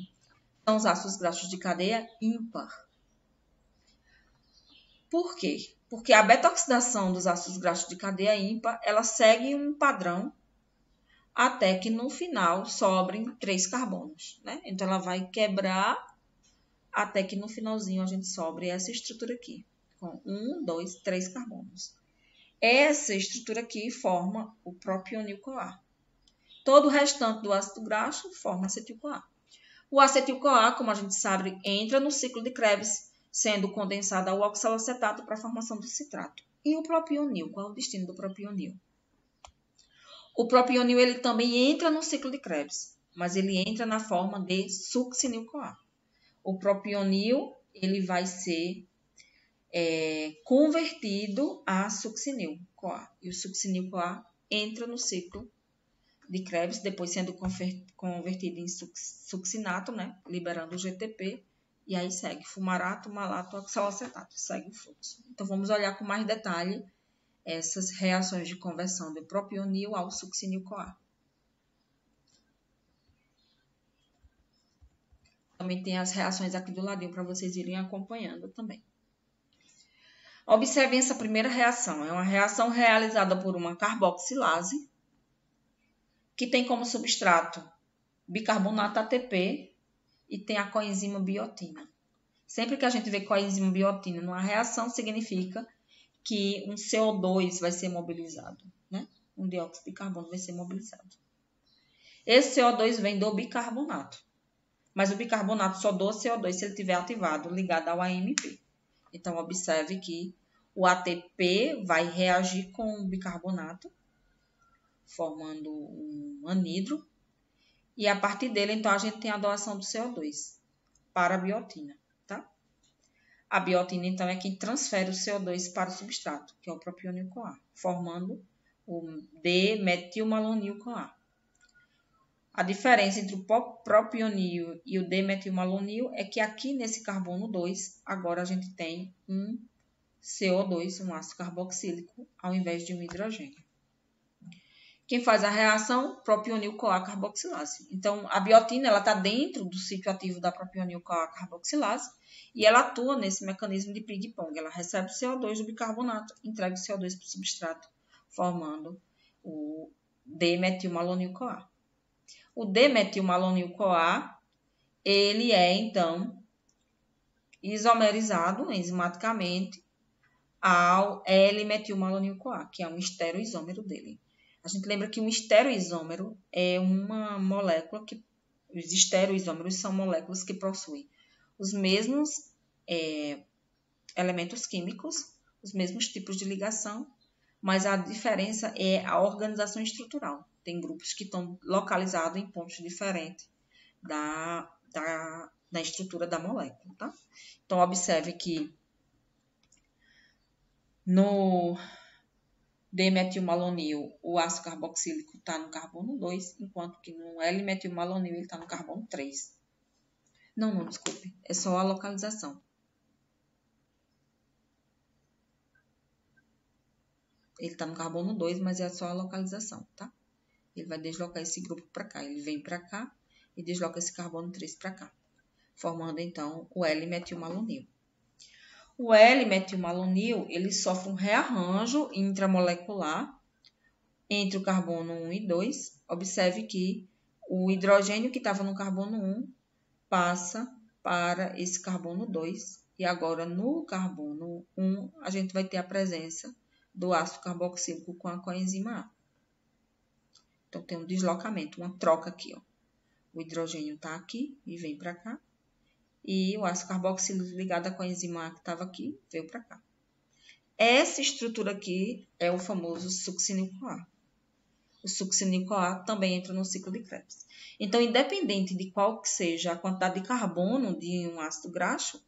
são os ácidos graxos de cadeia ímpar. Por quê? Porque a beta-oxidação dos ácidos graxos de cadeia ímpar, ela segue um padrão até que no final sobrem 3 carbonos, né? Então, ela vai quebrar até que no finalzinho a gente sobre essa estrutura aqui, com 1, 2, 3 carbonos. Essa estrutura aqui forma o propionil-CoA. Todo o restante do ácido graxo forma acetil-CoA. O acetil-CoA, como a gente sabe, entra no ciclo de Krebs, sendo condensado ao oxalacetato para a formação do citrato. E o propionil, qual é o destino do propionil? O propionil ele também entra no ciclo de Krebs, mas ele entra na forma de succinil-CoA. O propionil ele vai ser convertido a succinil-CoA. E o succinil-CoA entra no ciclo de Krebs, depois sendo convertido em succinato, né? Liberando o GTP, e aí segue fumarato, malato, oxalacetato, segue o fluxo. Então, vamos olhar com mais detalhe essas reações de conversão do propionil ao succinil-CoA. Também tem as reações aqui do ladinho para vocês irem acompanhando também. Observem essa primeira reação. É uma reação realizada por uma carboxilase, que tem como substrato bicarbonato ATP e tem a coenzima biotina. Sempre que a gente vê coenzima biotina numa reação, significa que um CO2 vai ser mobilizado, né? Um dióxido de carbono vai ser mobilizado. Esse CO2 vem do bicarbonato, mas o bicarbonato só doa CO2 se ele estiver ativado, ligado ao AMP. Então, observe que o ATP vai reagir com o bicarbonato, formando um anidro, e a partir dele, então, a gente tem a doação do CO2 para a biotina, tá? A biotina, então, é quem transfere o CO2 para o substrato, que é o propiônio CoA, formando o D-metilmalonil CoA. A diferença entre o propionil e o D-metilmalonil é que aqui nesse carbono 2, agora a gente tem um CO2, um ácido carboxílico, ao invés de um hidrogênio. Quem faz a reação? Propionil-CoA carboxilase. Então, a biotina está dentro do sítio ativo da propionil-CoA carboxilase e ela atua nesse mecanismo de ping-pong. Ela recebe o CO2 do bicarbonato, entrega o CO2 para o substrato, formando o D-metilmalonil-CoA. O D-metilmalonil-CoA, ele é, então, isomerizado enzimaticamente ao L-metilmalonil-CoA, que é um estereoisômero dele. A gente lembra que um estereoisômero é uma molécula que... Os estereoisômeros são moléculas que possuem os mesmos elementos químicos, os mesmos tipos de ligação, mas a diferença é a organização estrutural. Tem grupos que estão localizados em pontos diferentes da estrutura da molécula, tá? Então, observe que no D-metilmalonil, o ácido carboxílico está no carbono 2, enquanto que no L-metilmalonil ele está no carbono 3. Não, desculpe. É só a localização. Ele está no carbono 2, mas é só a localização, tá? Ele vai deslocar esse grupo para cá. Ele vem para cá e desloca esse carbono 3 para cá, formando, então, o L-metilmalonil. O L-metilmalonil, ele sofre um rearranjo intramolecular entre o carbono 1 e 2. Observe que o hidrogênio que estava no carbono 1 passa para esse carbono 2. E agora, no carbono 1, a gente vai ter a presença do ácido carboxílico com a coenzima A. Então, tem um deslocamento, uma troca aqui, ó. O hidrogênio está aqui e vem para cá. E o ácido carboxílico ligado à coenzima A que estava aqui, veio para cá. Essa estrutura aqui é o famoso succinil-CoA. O succinil-CoA também entra no ciclo de Krebs. Então, independente de qual que seja a quantidade de carbono de um ácido graxo,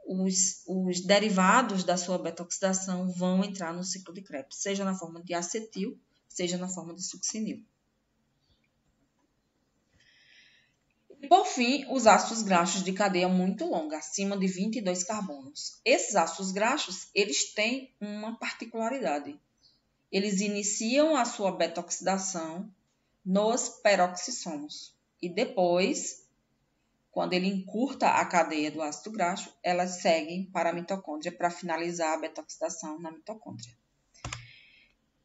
os derivados da sua beta-oxidação vão entrar no ciclo de Krebs, seja na forma de acetil, seja na forma de succinil. E, por fim, os ácidos graxos de cadeia muito longa, acima de 22 carbonos. Esses ácidos graxos, eles têm uma particularidade. Eles iniciam a sua beta-oxidação nos peroxissomos. E depois, quando ele encurta a cadeia do ácido graxo, elas seguem para a mitocôndria para finalizar a beta-oxidação na mitocôndria.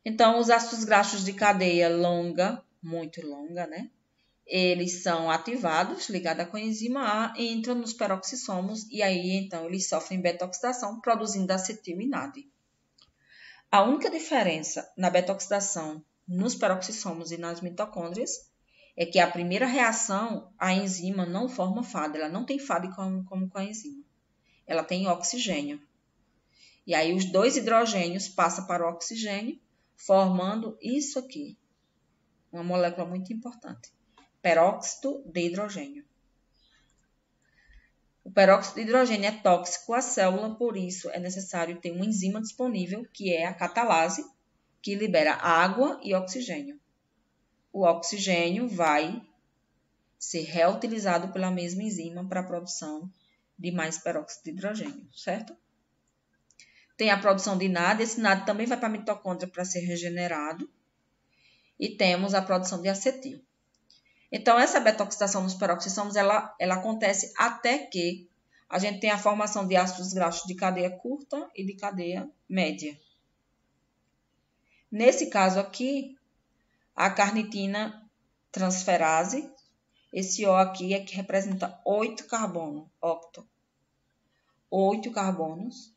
Então, os ácidos graxos de cadeia longa, muito longa, né? Eles são ativados, ligados à coenzima A, entram nos peroxissomos e aí, então, eles sofrem beta-oxidação, produzindo acetil e NAD. A única diferença na beta-oxidação nos peroxissomos e nas mitocôndrias é que a primeira reação, a enzima não forma FAD, ela não tem FAD como coenzima. Ela tem oxigênio. E aí os dois hidrogênios passam para o oxigênio, formando isso aqui, uma molécula muito importante. Peróxido de hidrogênio. O peróxido de hidrogênio é tóxico à célula, por isso é necessário ter uma enzima disponível, que é a catalase, que libera água e oxigênio. O oxigênio vai ser reutilizado pela mesma enzima para a produção de mais peróxido de hidrogênio, certo? Tem a produção de NAD, esse NAD também vai para a mitocôndria para ser regenerado. E temos a produção de acetil. Então, essa beta-oxidação nos peroxissomos, ela acontece até que a gente tenha a formação de ácidos graxos de cadeia curta e de cadeia média. Nesse caso aqui, a carnitina transferase. Esse O aqui é que representa 8 carbono, octo. 8 carbonos.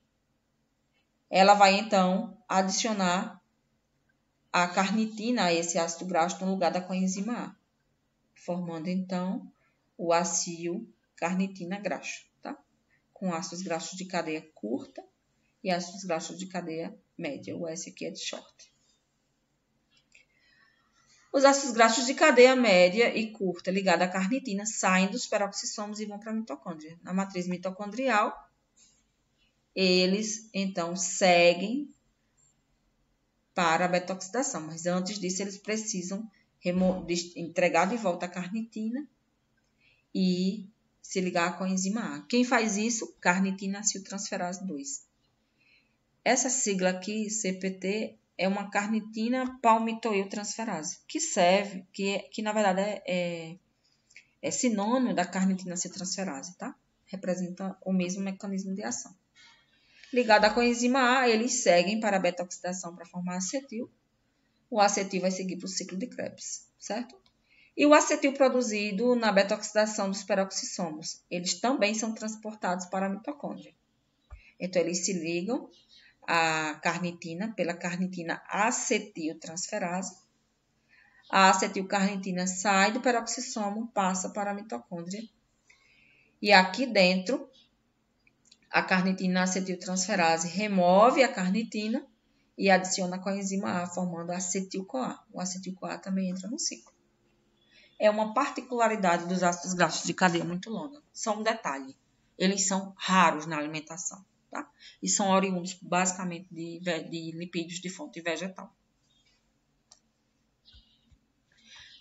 Ela vai, então, adicionar a carnitina a esse ácido graxo no lugar da coenzima A, formando, então, o acil carnitina graxo, tá? Com ácidos graxos de cadeia curta e ácidos graxos de cadeia média. O S aqui é de short. Os ácidos graxos de cadeia média e curta ligados à carnitina saem dos peroxissomos e vão para a mitocôndria. Na matriz mitocondrial, eles, então, seguem para a beta-oxidação. Mas antes disso, eles precisam entregar de volta a carnitina e se ligar à coenzima A. Quem faz isso? Carnitina aciltransferase 2. Essa sigla aqui, CPT, é uma carnitina palmitoiltransferase, que serve, que na verdade é sinônimo da carnitina aciltransferase, tá? Representa o mesmo mecanismo de ação. Ligado à coenzima A, eles seguem para a beta-oxidação para formar acetil. O acetil vai seguir para o ciclo de Krebs, certo? E o acetil produzido na beta-oxidação dos peroxissomos, eles também são transportados para a mitocôndria. Então, eles se ligam à carnitina pela carnitina acetiltransferase. A acetilcarnitina sai do peroxissomo, passa para a mitocôndria. E aqui dentro, a carnitina acetiltransferase remove a carnitina e adiciona a coenzima A, formando a acetil-CoA. O acetil-CoA também entra no ciclo. É uma particularidade dos ácidos graxos de cadeia muito longa. Só um detalhe. Eles são raros na alimentação, tá? E são oriundos, basicamente, de lipídios de fonte vegetal.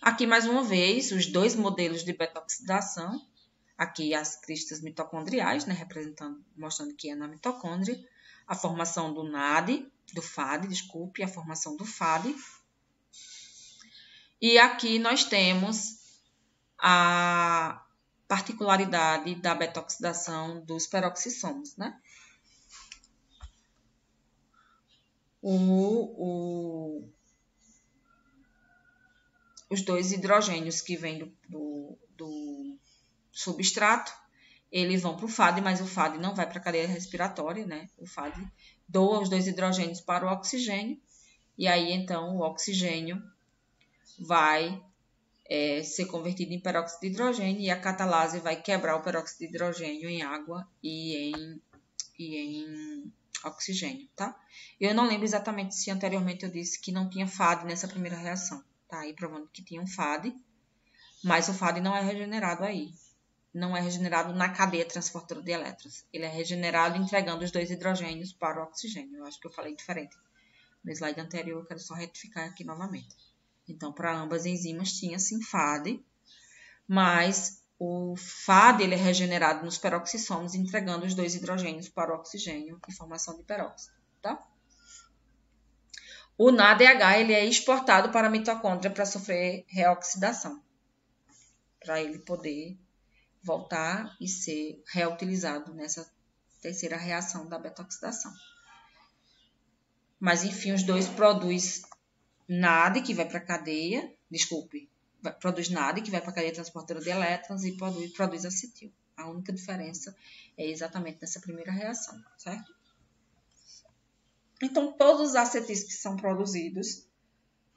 Aqui, mais uma vez, os dois modelos de beta-oxidação. Aqui as cristas mitocondriais, né, mostrando que é na mitocôndria. A formação do FAD, a formação do FAD. E aqui nós temos a particularidade da beta-oxidação dos peroxissomos, né? Os dois hidrogênios que vêm do substrato, eles vão para o FAD, mas o FAD não vai para a cadeia respiratória, né? O FAD doa os dois hidrogênios para o oxigênio, e aí, então, o oxigênio vai ser convertido em peróxido de hidrogênio, e a catalase vai quebrar o peróxido de hidrogênio em água e em oxigênio, tá? Eu não lembro exatamente se anteriormente eu disse que não tinha FAD nessa primeira reação, tá? Aí provando que tinha um FAD, mas o FAD não é regenerado aí. Não é regenerado na cadeia transportadora de elétrons. Ele é regenerado entregando os dois hidrogênios para o oxigênio. Eu acho que eu falei diferente no slide anterior, eu quero só retificar aqui novamente. Então, para ambas enzimas tinha sim FAD, mas o FAD ele é regenerado nos peroxissomos, entregando os dois hidrogênios para o oxigênio em formação de peróxido, tá? O NADH ele é exportado para a mitocôndria para sofrer reoxidação, para ele poder voltar e ser reutilizado nessa terceira reação da beta-oxidação. Mas, enfim, os dois produzem NAD, que vai para a cadeia, produz NAD, que vai para a cadeia transportadora de elétrons e produz acetil. A única diferença é exatamente nessa primeira reação, certo? Então, todos os acetis que são produzidos,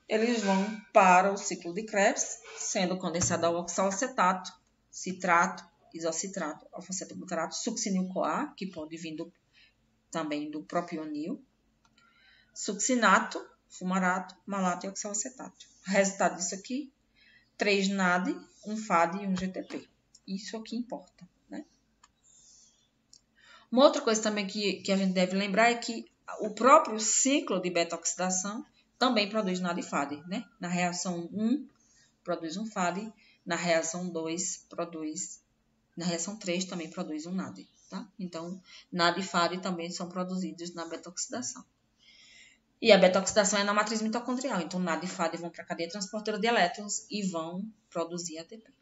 eles vão para o ciclo de Krebs, sendo condensado ao oxalacetato, citrato, isocitrato, alfa-cetoglutarato, succinil-CoA, que pode vir também do propionil, succinato, fumarato, malato e oxalacetato. O resultado disso aqui, 3 NAD, 1 FAD e 1 GTP. Isso aqui importa, né? Uma outra coisa também que a gente deve lembrar é que o próprio ciclo de beta-oxidação também produz NAD e FAD, né? Na reação 1, produz um FAD, na reação 2, na reação 3 também produz um NAD, tá? Então, NAD e FAD também são produzidos na beta-oxidação. E a beta-oxidação é na matriz mitocondrial, então NAD e FAD vão para a cadeia transportadora de elétrons e vão produzir ATP.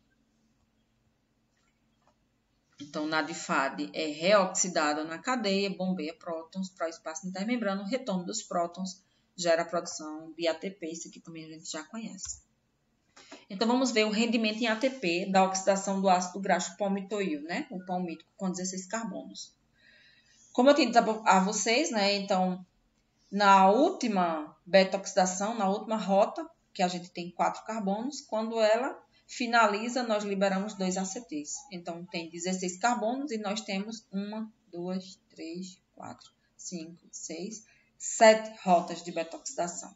Então, NAD e FAD é reoxidado na cadeia, bombeia prótons para o espaço intermembrano, retorno dos prótons gera a produção de ATP, isso aqui também a gente já conhece. Então, vamos ver o rendimento em ATP da oxidação do ácido graxo palmitoil, né? O palmítico com 16 carbonos. Como eu tinha dito a vocês, né? Então, na última beta-oxidação, na última rota, que a gente tem 4 carbonos, quando ela finaliza, nós liberamos 2 ACTs. Então, tem 16 carbonos e nós temos 1, 2, 3, 4, 5, 6, 7 rotas de beta-oxidação.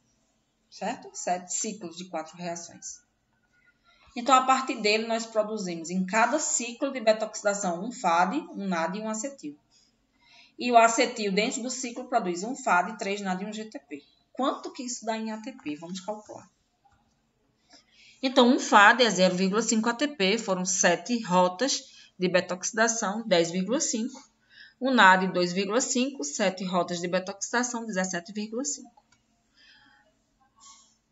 Certo? 7 ciclos de 4 reações. Então, a partir dele, nós produzimos em cada ciclo de beta-oxidação um FAD, um NAD e um acetil. E o acetil, dentro do ciclo, produz um FAD, 3 NAD e um GTP. Quanto que isso dá em ATP? Vamos calcular. Então, um FAD é 0,5 ATP, foram 7 rotas de beta-oxidação, 10,5. O NAD, 2,5, 7 rotas de beta-oxidação, 17,5.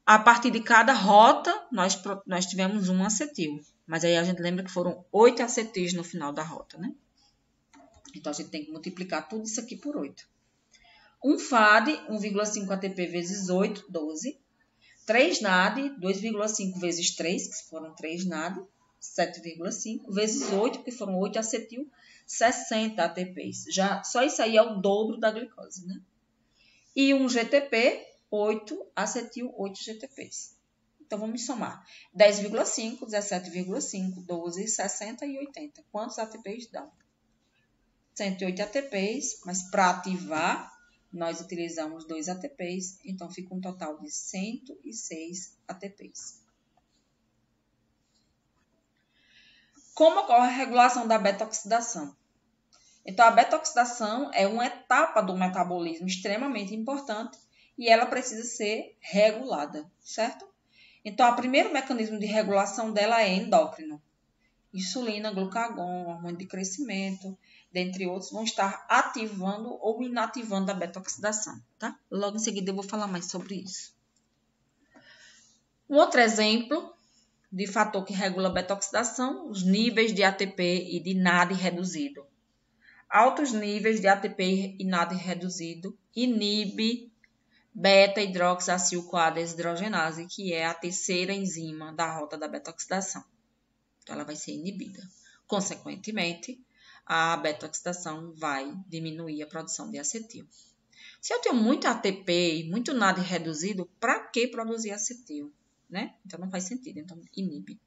A partir de cada rota, nós tivemos um acetil. Mas aí a gente lembra que foram 8 acetis no final da rota, né? Então, a gente tem que multiplicar tudo isso aqui por 8. Um FAD, 1,5 ATP vezes 8, 12. 3 NAD, 2,5 vezes 3, que foram 3 NAD, 7,5, vezes 8, que foram 8 acetil, 60 ATPs. Só isso aí é o dobro da glicose, né? E um GTP, 8 acetil, 8 GTPs. Então, vamos somar. 10,5, 17,5, 12, 60 e 80. Quantos ATPs dão? 108 ATPs, mas para ativar, nós utilizamos 2 ATPs, então fica um total de 106 ATPs. Como ocorre a regulação da beta-oxidação? Então, a beta-oxidação é uma etapa do metabolismo extremamente importante e ela precisa ser regulada, certo? Então, o primeiro mecanismo de regulação dela é endócrino. Insulina, glucagon, hormônio de crescimento, dentre outros, vão estar ativando ou inativando a beta-oxidação, tá? Logo em seguida eu vou falar mais sobre isso. Um outro exemplo de fator que regula a beta-oxidação, os níveis de ATP e de NAD reduzido. Altos níveis de ATP e NAD reduzido inibe beta-hidroxacil-CoA desidrogenase, que é a terceira enzima da rota da beta-oxidação. Então, ela vai ser inibida. Consequentemente, a beta-oxidação vai diminuir a produção de acetil. Se eu tenho muito ATP e muito NAD reduzido, para que produzir acetil? Né? Então, não faz sentido. Então, inibe.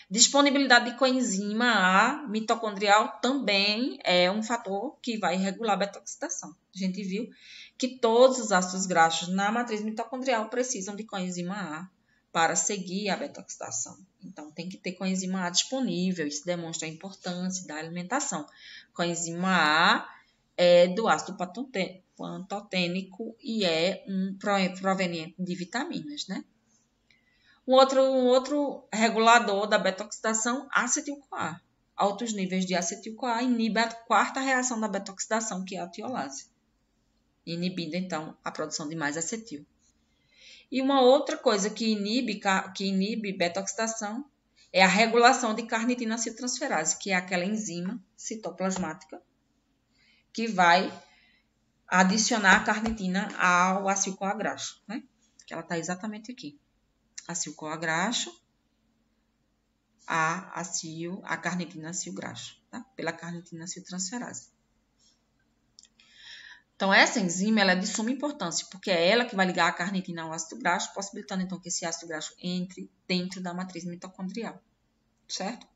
Disponibilidade de coenzima A mitocondrial também é um fator que vai regular a beta-oxidação. A gente viu que todos os ácidos graxos na matriz mitocondrial precisam de coenzima A para seguir a beta-oxidação. Então, tem que ter coenzima A disponível. Isso demonstra a importância da alimentação. Coenzima A é do ácido pantotênico e é um proveniente de vitaminas, né? Um outro regulador da beta-oxidação, acetil-CoA. Altos níveis de acetil-CoA inibem a quarta reação da beta-oxidação, que é a tiolase, inibindo, então, a produção de mais acetil. E uma outra coisa que inibe beta-oxidação é a regulação de carnitina-acetiltransferase, que é aquela enzima citoplasmática que vai adicionar a carnitina ao acil-CoA graxo, né? Que ela está exatamente aqui. Acil-CoA graxo, a carnitina acil graxo, tá? Pela carnitina acetiltransferase. Então, essa enzima ela é de suma importância, porque é ela que vai ligar a carnitina ao ácido graxo, possibilitando, então, que esse ácido graxo entre dentro da matriz mitocondrial, certo?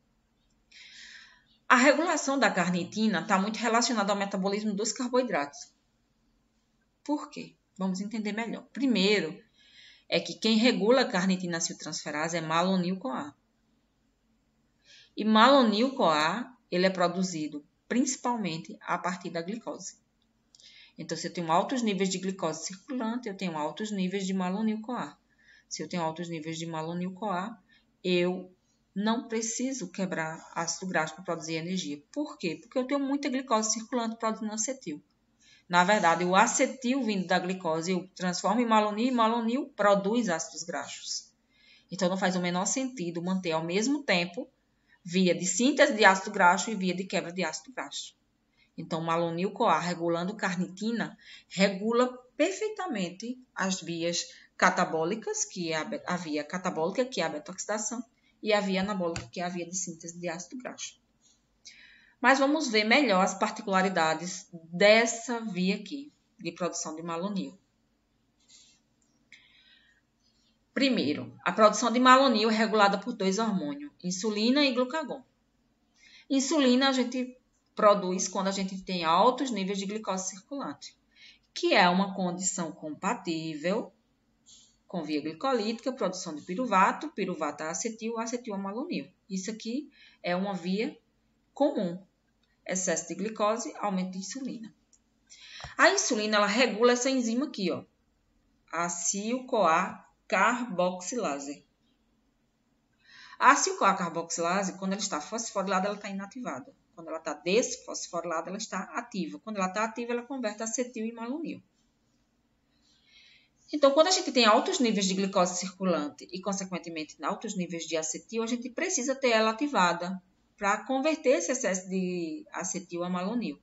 A regulação da carnitina está muito relacionada ao metabolismo dos carboidratos. Por quê? Vamos entender melhor. Primeiro, é que quem regula a carnitina acetiltransferase é malonil-CoA. E malonil-CoA, ele é produzido principalmente a partir da glicose. Então, se eu tenho altos níveis de glicose circulante, eu tenho altos níveis de malonil-CoA. Se eu tenho altos níveis de malonil-CoA, eu não preciso quebrar ácido graxo para produzir energia. Por quê? Porque eu tenho muita glicose circulante produzindo acetil. Na verdade, o acetil vindo da glicose eu transformo em malonil e malonil produz ácidos graxos. Então, não faz o menor sentido manter ao mesmo tempo via de síntese de ácido graxo e via de quebra de ácido graxo. Então, malonil-CoA regulando carnitina regula perfeitamente as vias catabólicas, que é a via catabólica, que é a beta-oxidação, e a via anabólica, que é a via de síntese de ácido graxo. Mas vamos ver melhor as particularidades dessa via aqui, de produção de malonil. Primeiro, a produção de malonil é regulada por dois hormônios, insulina e glucagon. Insulina a gente produz quando a gente tem altos níveis de glicose circulante, que é uma condição compatível com via glicolítica, produção de piruvato, piruvato acetil, acetil malonil. Isso aqui é uma via comum. Excesso de glicose, aumento de insulina. A insulina, ela regula essa enzima aqui, ó. Acil-CoA carboxilase. A acil-CoA carboxilase, quando ela está fosforilada, ela está inativada. Quando ela está desfosforilada, ela está ativa. Quando ela está ativa, ela converte acetil em malonil. Então, quando a gente tem altos níveis de glicose circulante e, consequentemente, altos níveis de acetil, a gente precisa ter ela ativada para converter esse excesso de acetil a malonil.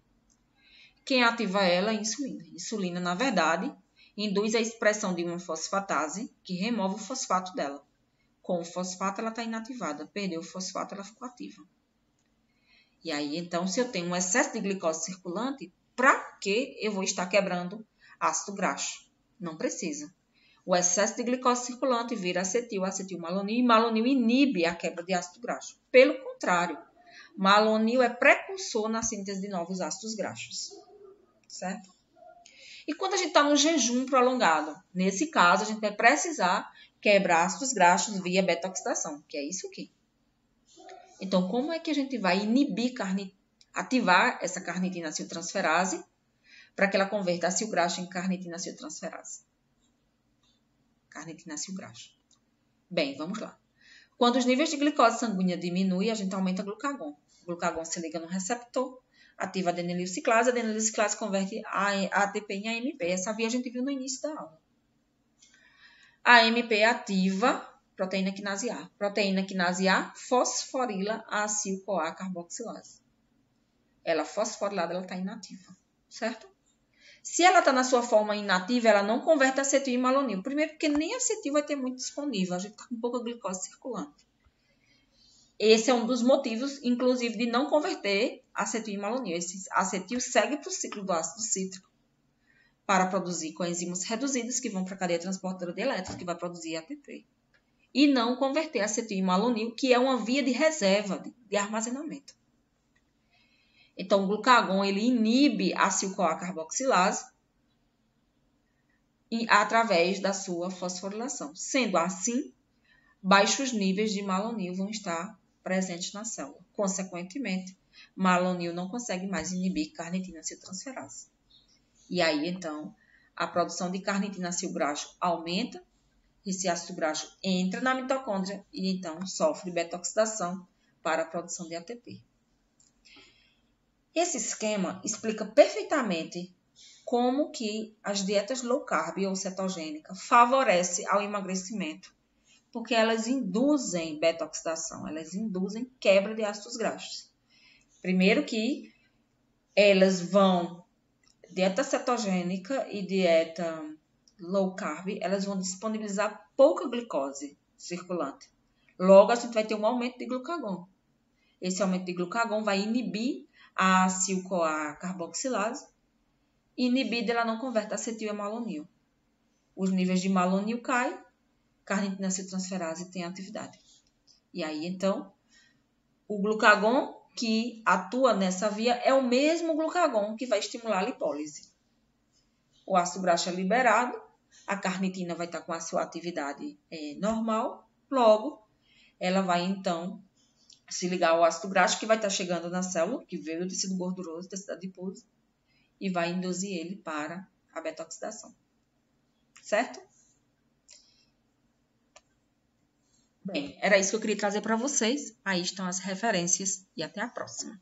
Quem ativa ela é a insulina. Insulina, na verdade, induz a expressão de uma fosfatase que remove o fosfato dela. Com o fosfato, ela está inativada. Perdeu o fosfato, ela ficou ativa. E aí, então, se eu tenho um excesso de glicose circulante, para que eu vou estar quebrando ácido graxo? Não precisa. O excesso de glicose circulante vira acetil, acetilmalonil, e malonil inibe a quebra de ácido graxo. Pelo contrário, malonil é precursor na síntese de novos ácidos graxos. Certo? E quando a gente está no jejum prolongado, nesse caso, a gente vai precisar quebrar ácidos graxos via beta-oxidação, que é isso aqui. Então, como é que a gente vai inibir, ativar essa carnitina-aciltransferase para que ela converta ácido graxo em carnitina-aciltransferase? Carnitina-acilgraxo. Bem, vamos lá. Quando os níveis de glicose sanguínea diminuem, a gente aumenta glucagon. O glucagon se liga no receptor, ativa a adenililciclase, a adenililciclase converte a ATP em AMP. Essa via a gente viu no início da aula. A AMP ativa proteína quinase A. Proteína quinase A fosforila a acil-CoA carboxilase. Ela fosforilada, ela está inativa, certo? Se ela está na sua forma inativa, ela não converte acetil em malonil. Primeiro, porque nem acetil vai ter muito disponível. A gente está com pouca glicose circulante. Esse é um dos motivos, inclusive, de não converter acetil em malonil. Esse acetil segue para o ciclo do ácido cítrico para produzir coenzimas reduzidas que vão para a cadeia transportadora de elétrons, que vai produzir ATP. E não converter acetil em malonil, que é uma via de reserva, de armazenamento. Então, o glucagon, ele inibe a acil-CoA carboxilase através da sua fosforilação. Sendo assim, baixos níveis de malonil vão estar presentes na célula. Consequentemente, malonil não consegue mais inibir carnitina-aciltransferase. E aí, então, a produção de carnitina-acilgraxo aumenta, esse ácido graxo entra na mitocôndria e, então, sofre beta-oxidação para a produção de ATP. Esse esquema explica perfeitamente como que as dietas low carb ou cetogênica favorecem ao emagrecimento, porque elas induzem beta-oxidação, elas induzem quebra de ácidos graxos. Primeiro que elas vão, dieta cetogênica e dieta low carb, elas vão disponibilizar pouca glicose circulante. Logo, a gente vai ter um aumento de glucagon. Esse aumento de glucagon vai inibir a acil-CoA carboxilase, inibida ela não converte acetil a malonil. Os níveis de malonil caem, carnitina-aciltransferase tem atividade. E aí, então, o glucagon que atua nessa via é o mesmo glucagon que vai estimular a lipólise. O ácido graxo é liberado, a carnitina vai estar com a sua atividade normal, logo, ela vai, então, se ligar ao ácido graxo que vai estar chegando na célula, que veio do tecido gorduroso, tecido adiposo, e vai induzir ele para a beta-oxidação. Certo? Bem, era isso que eu queria trazer para vocês. Aí estão as referências e até a próxima.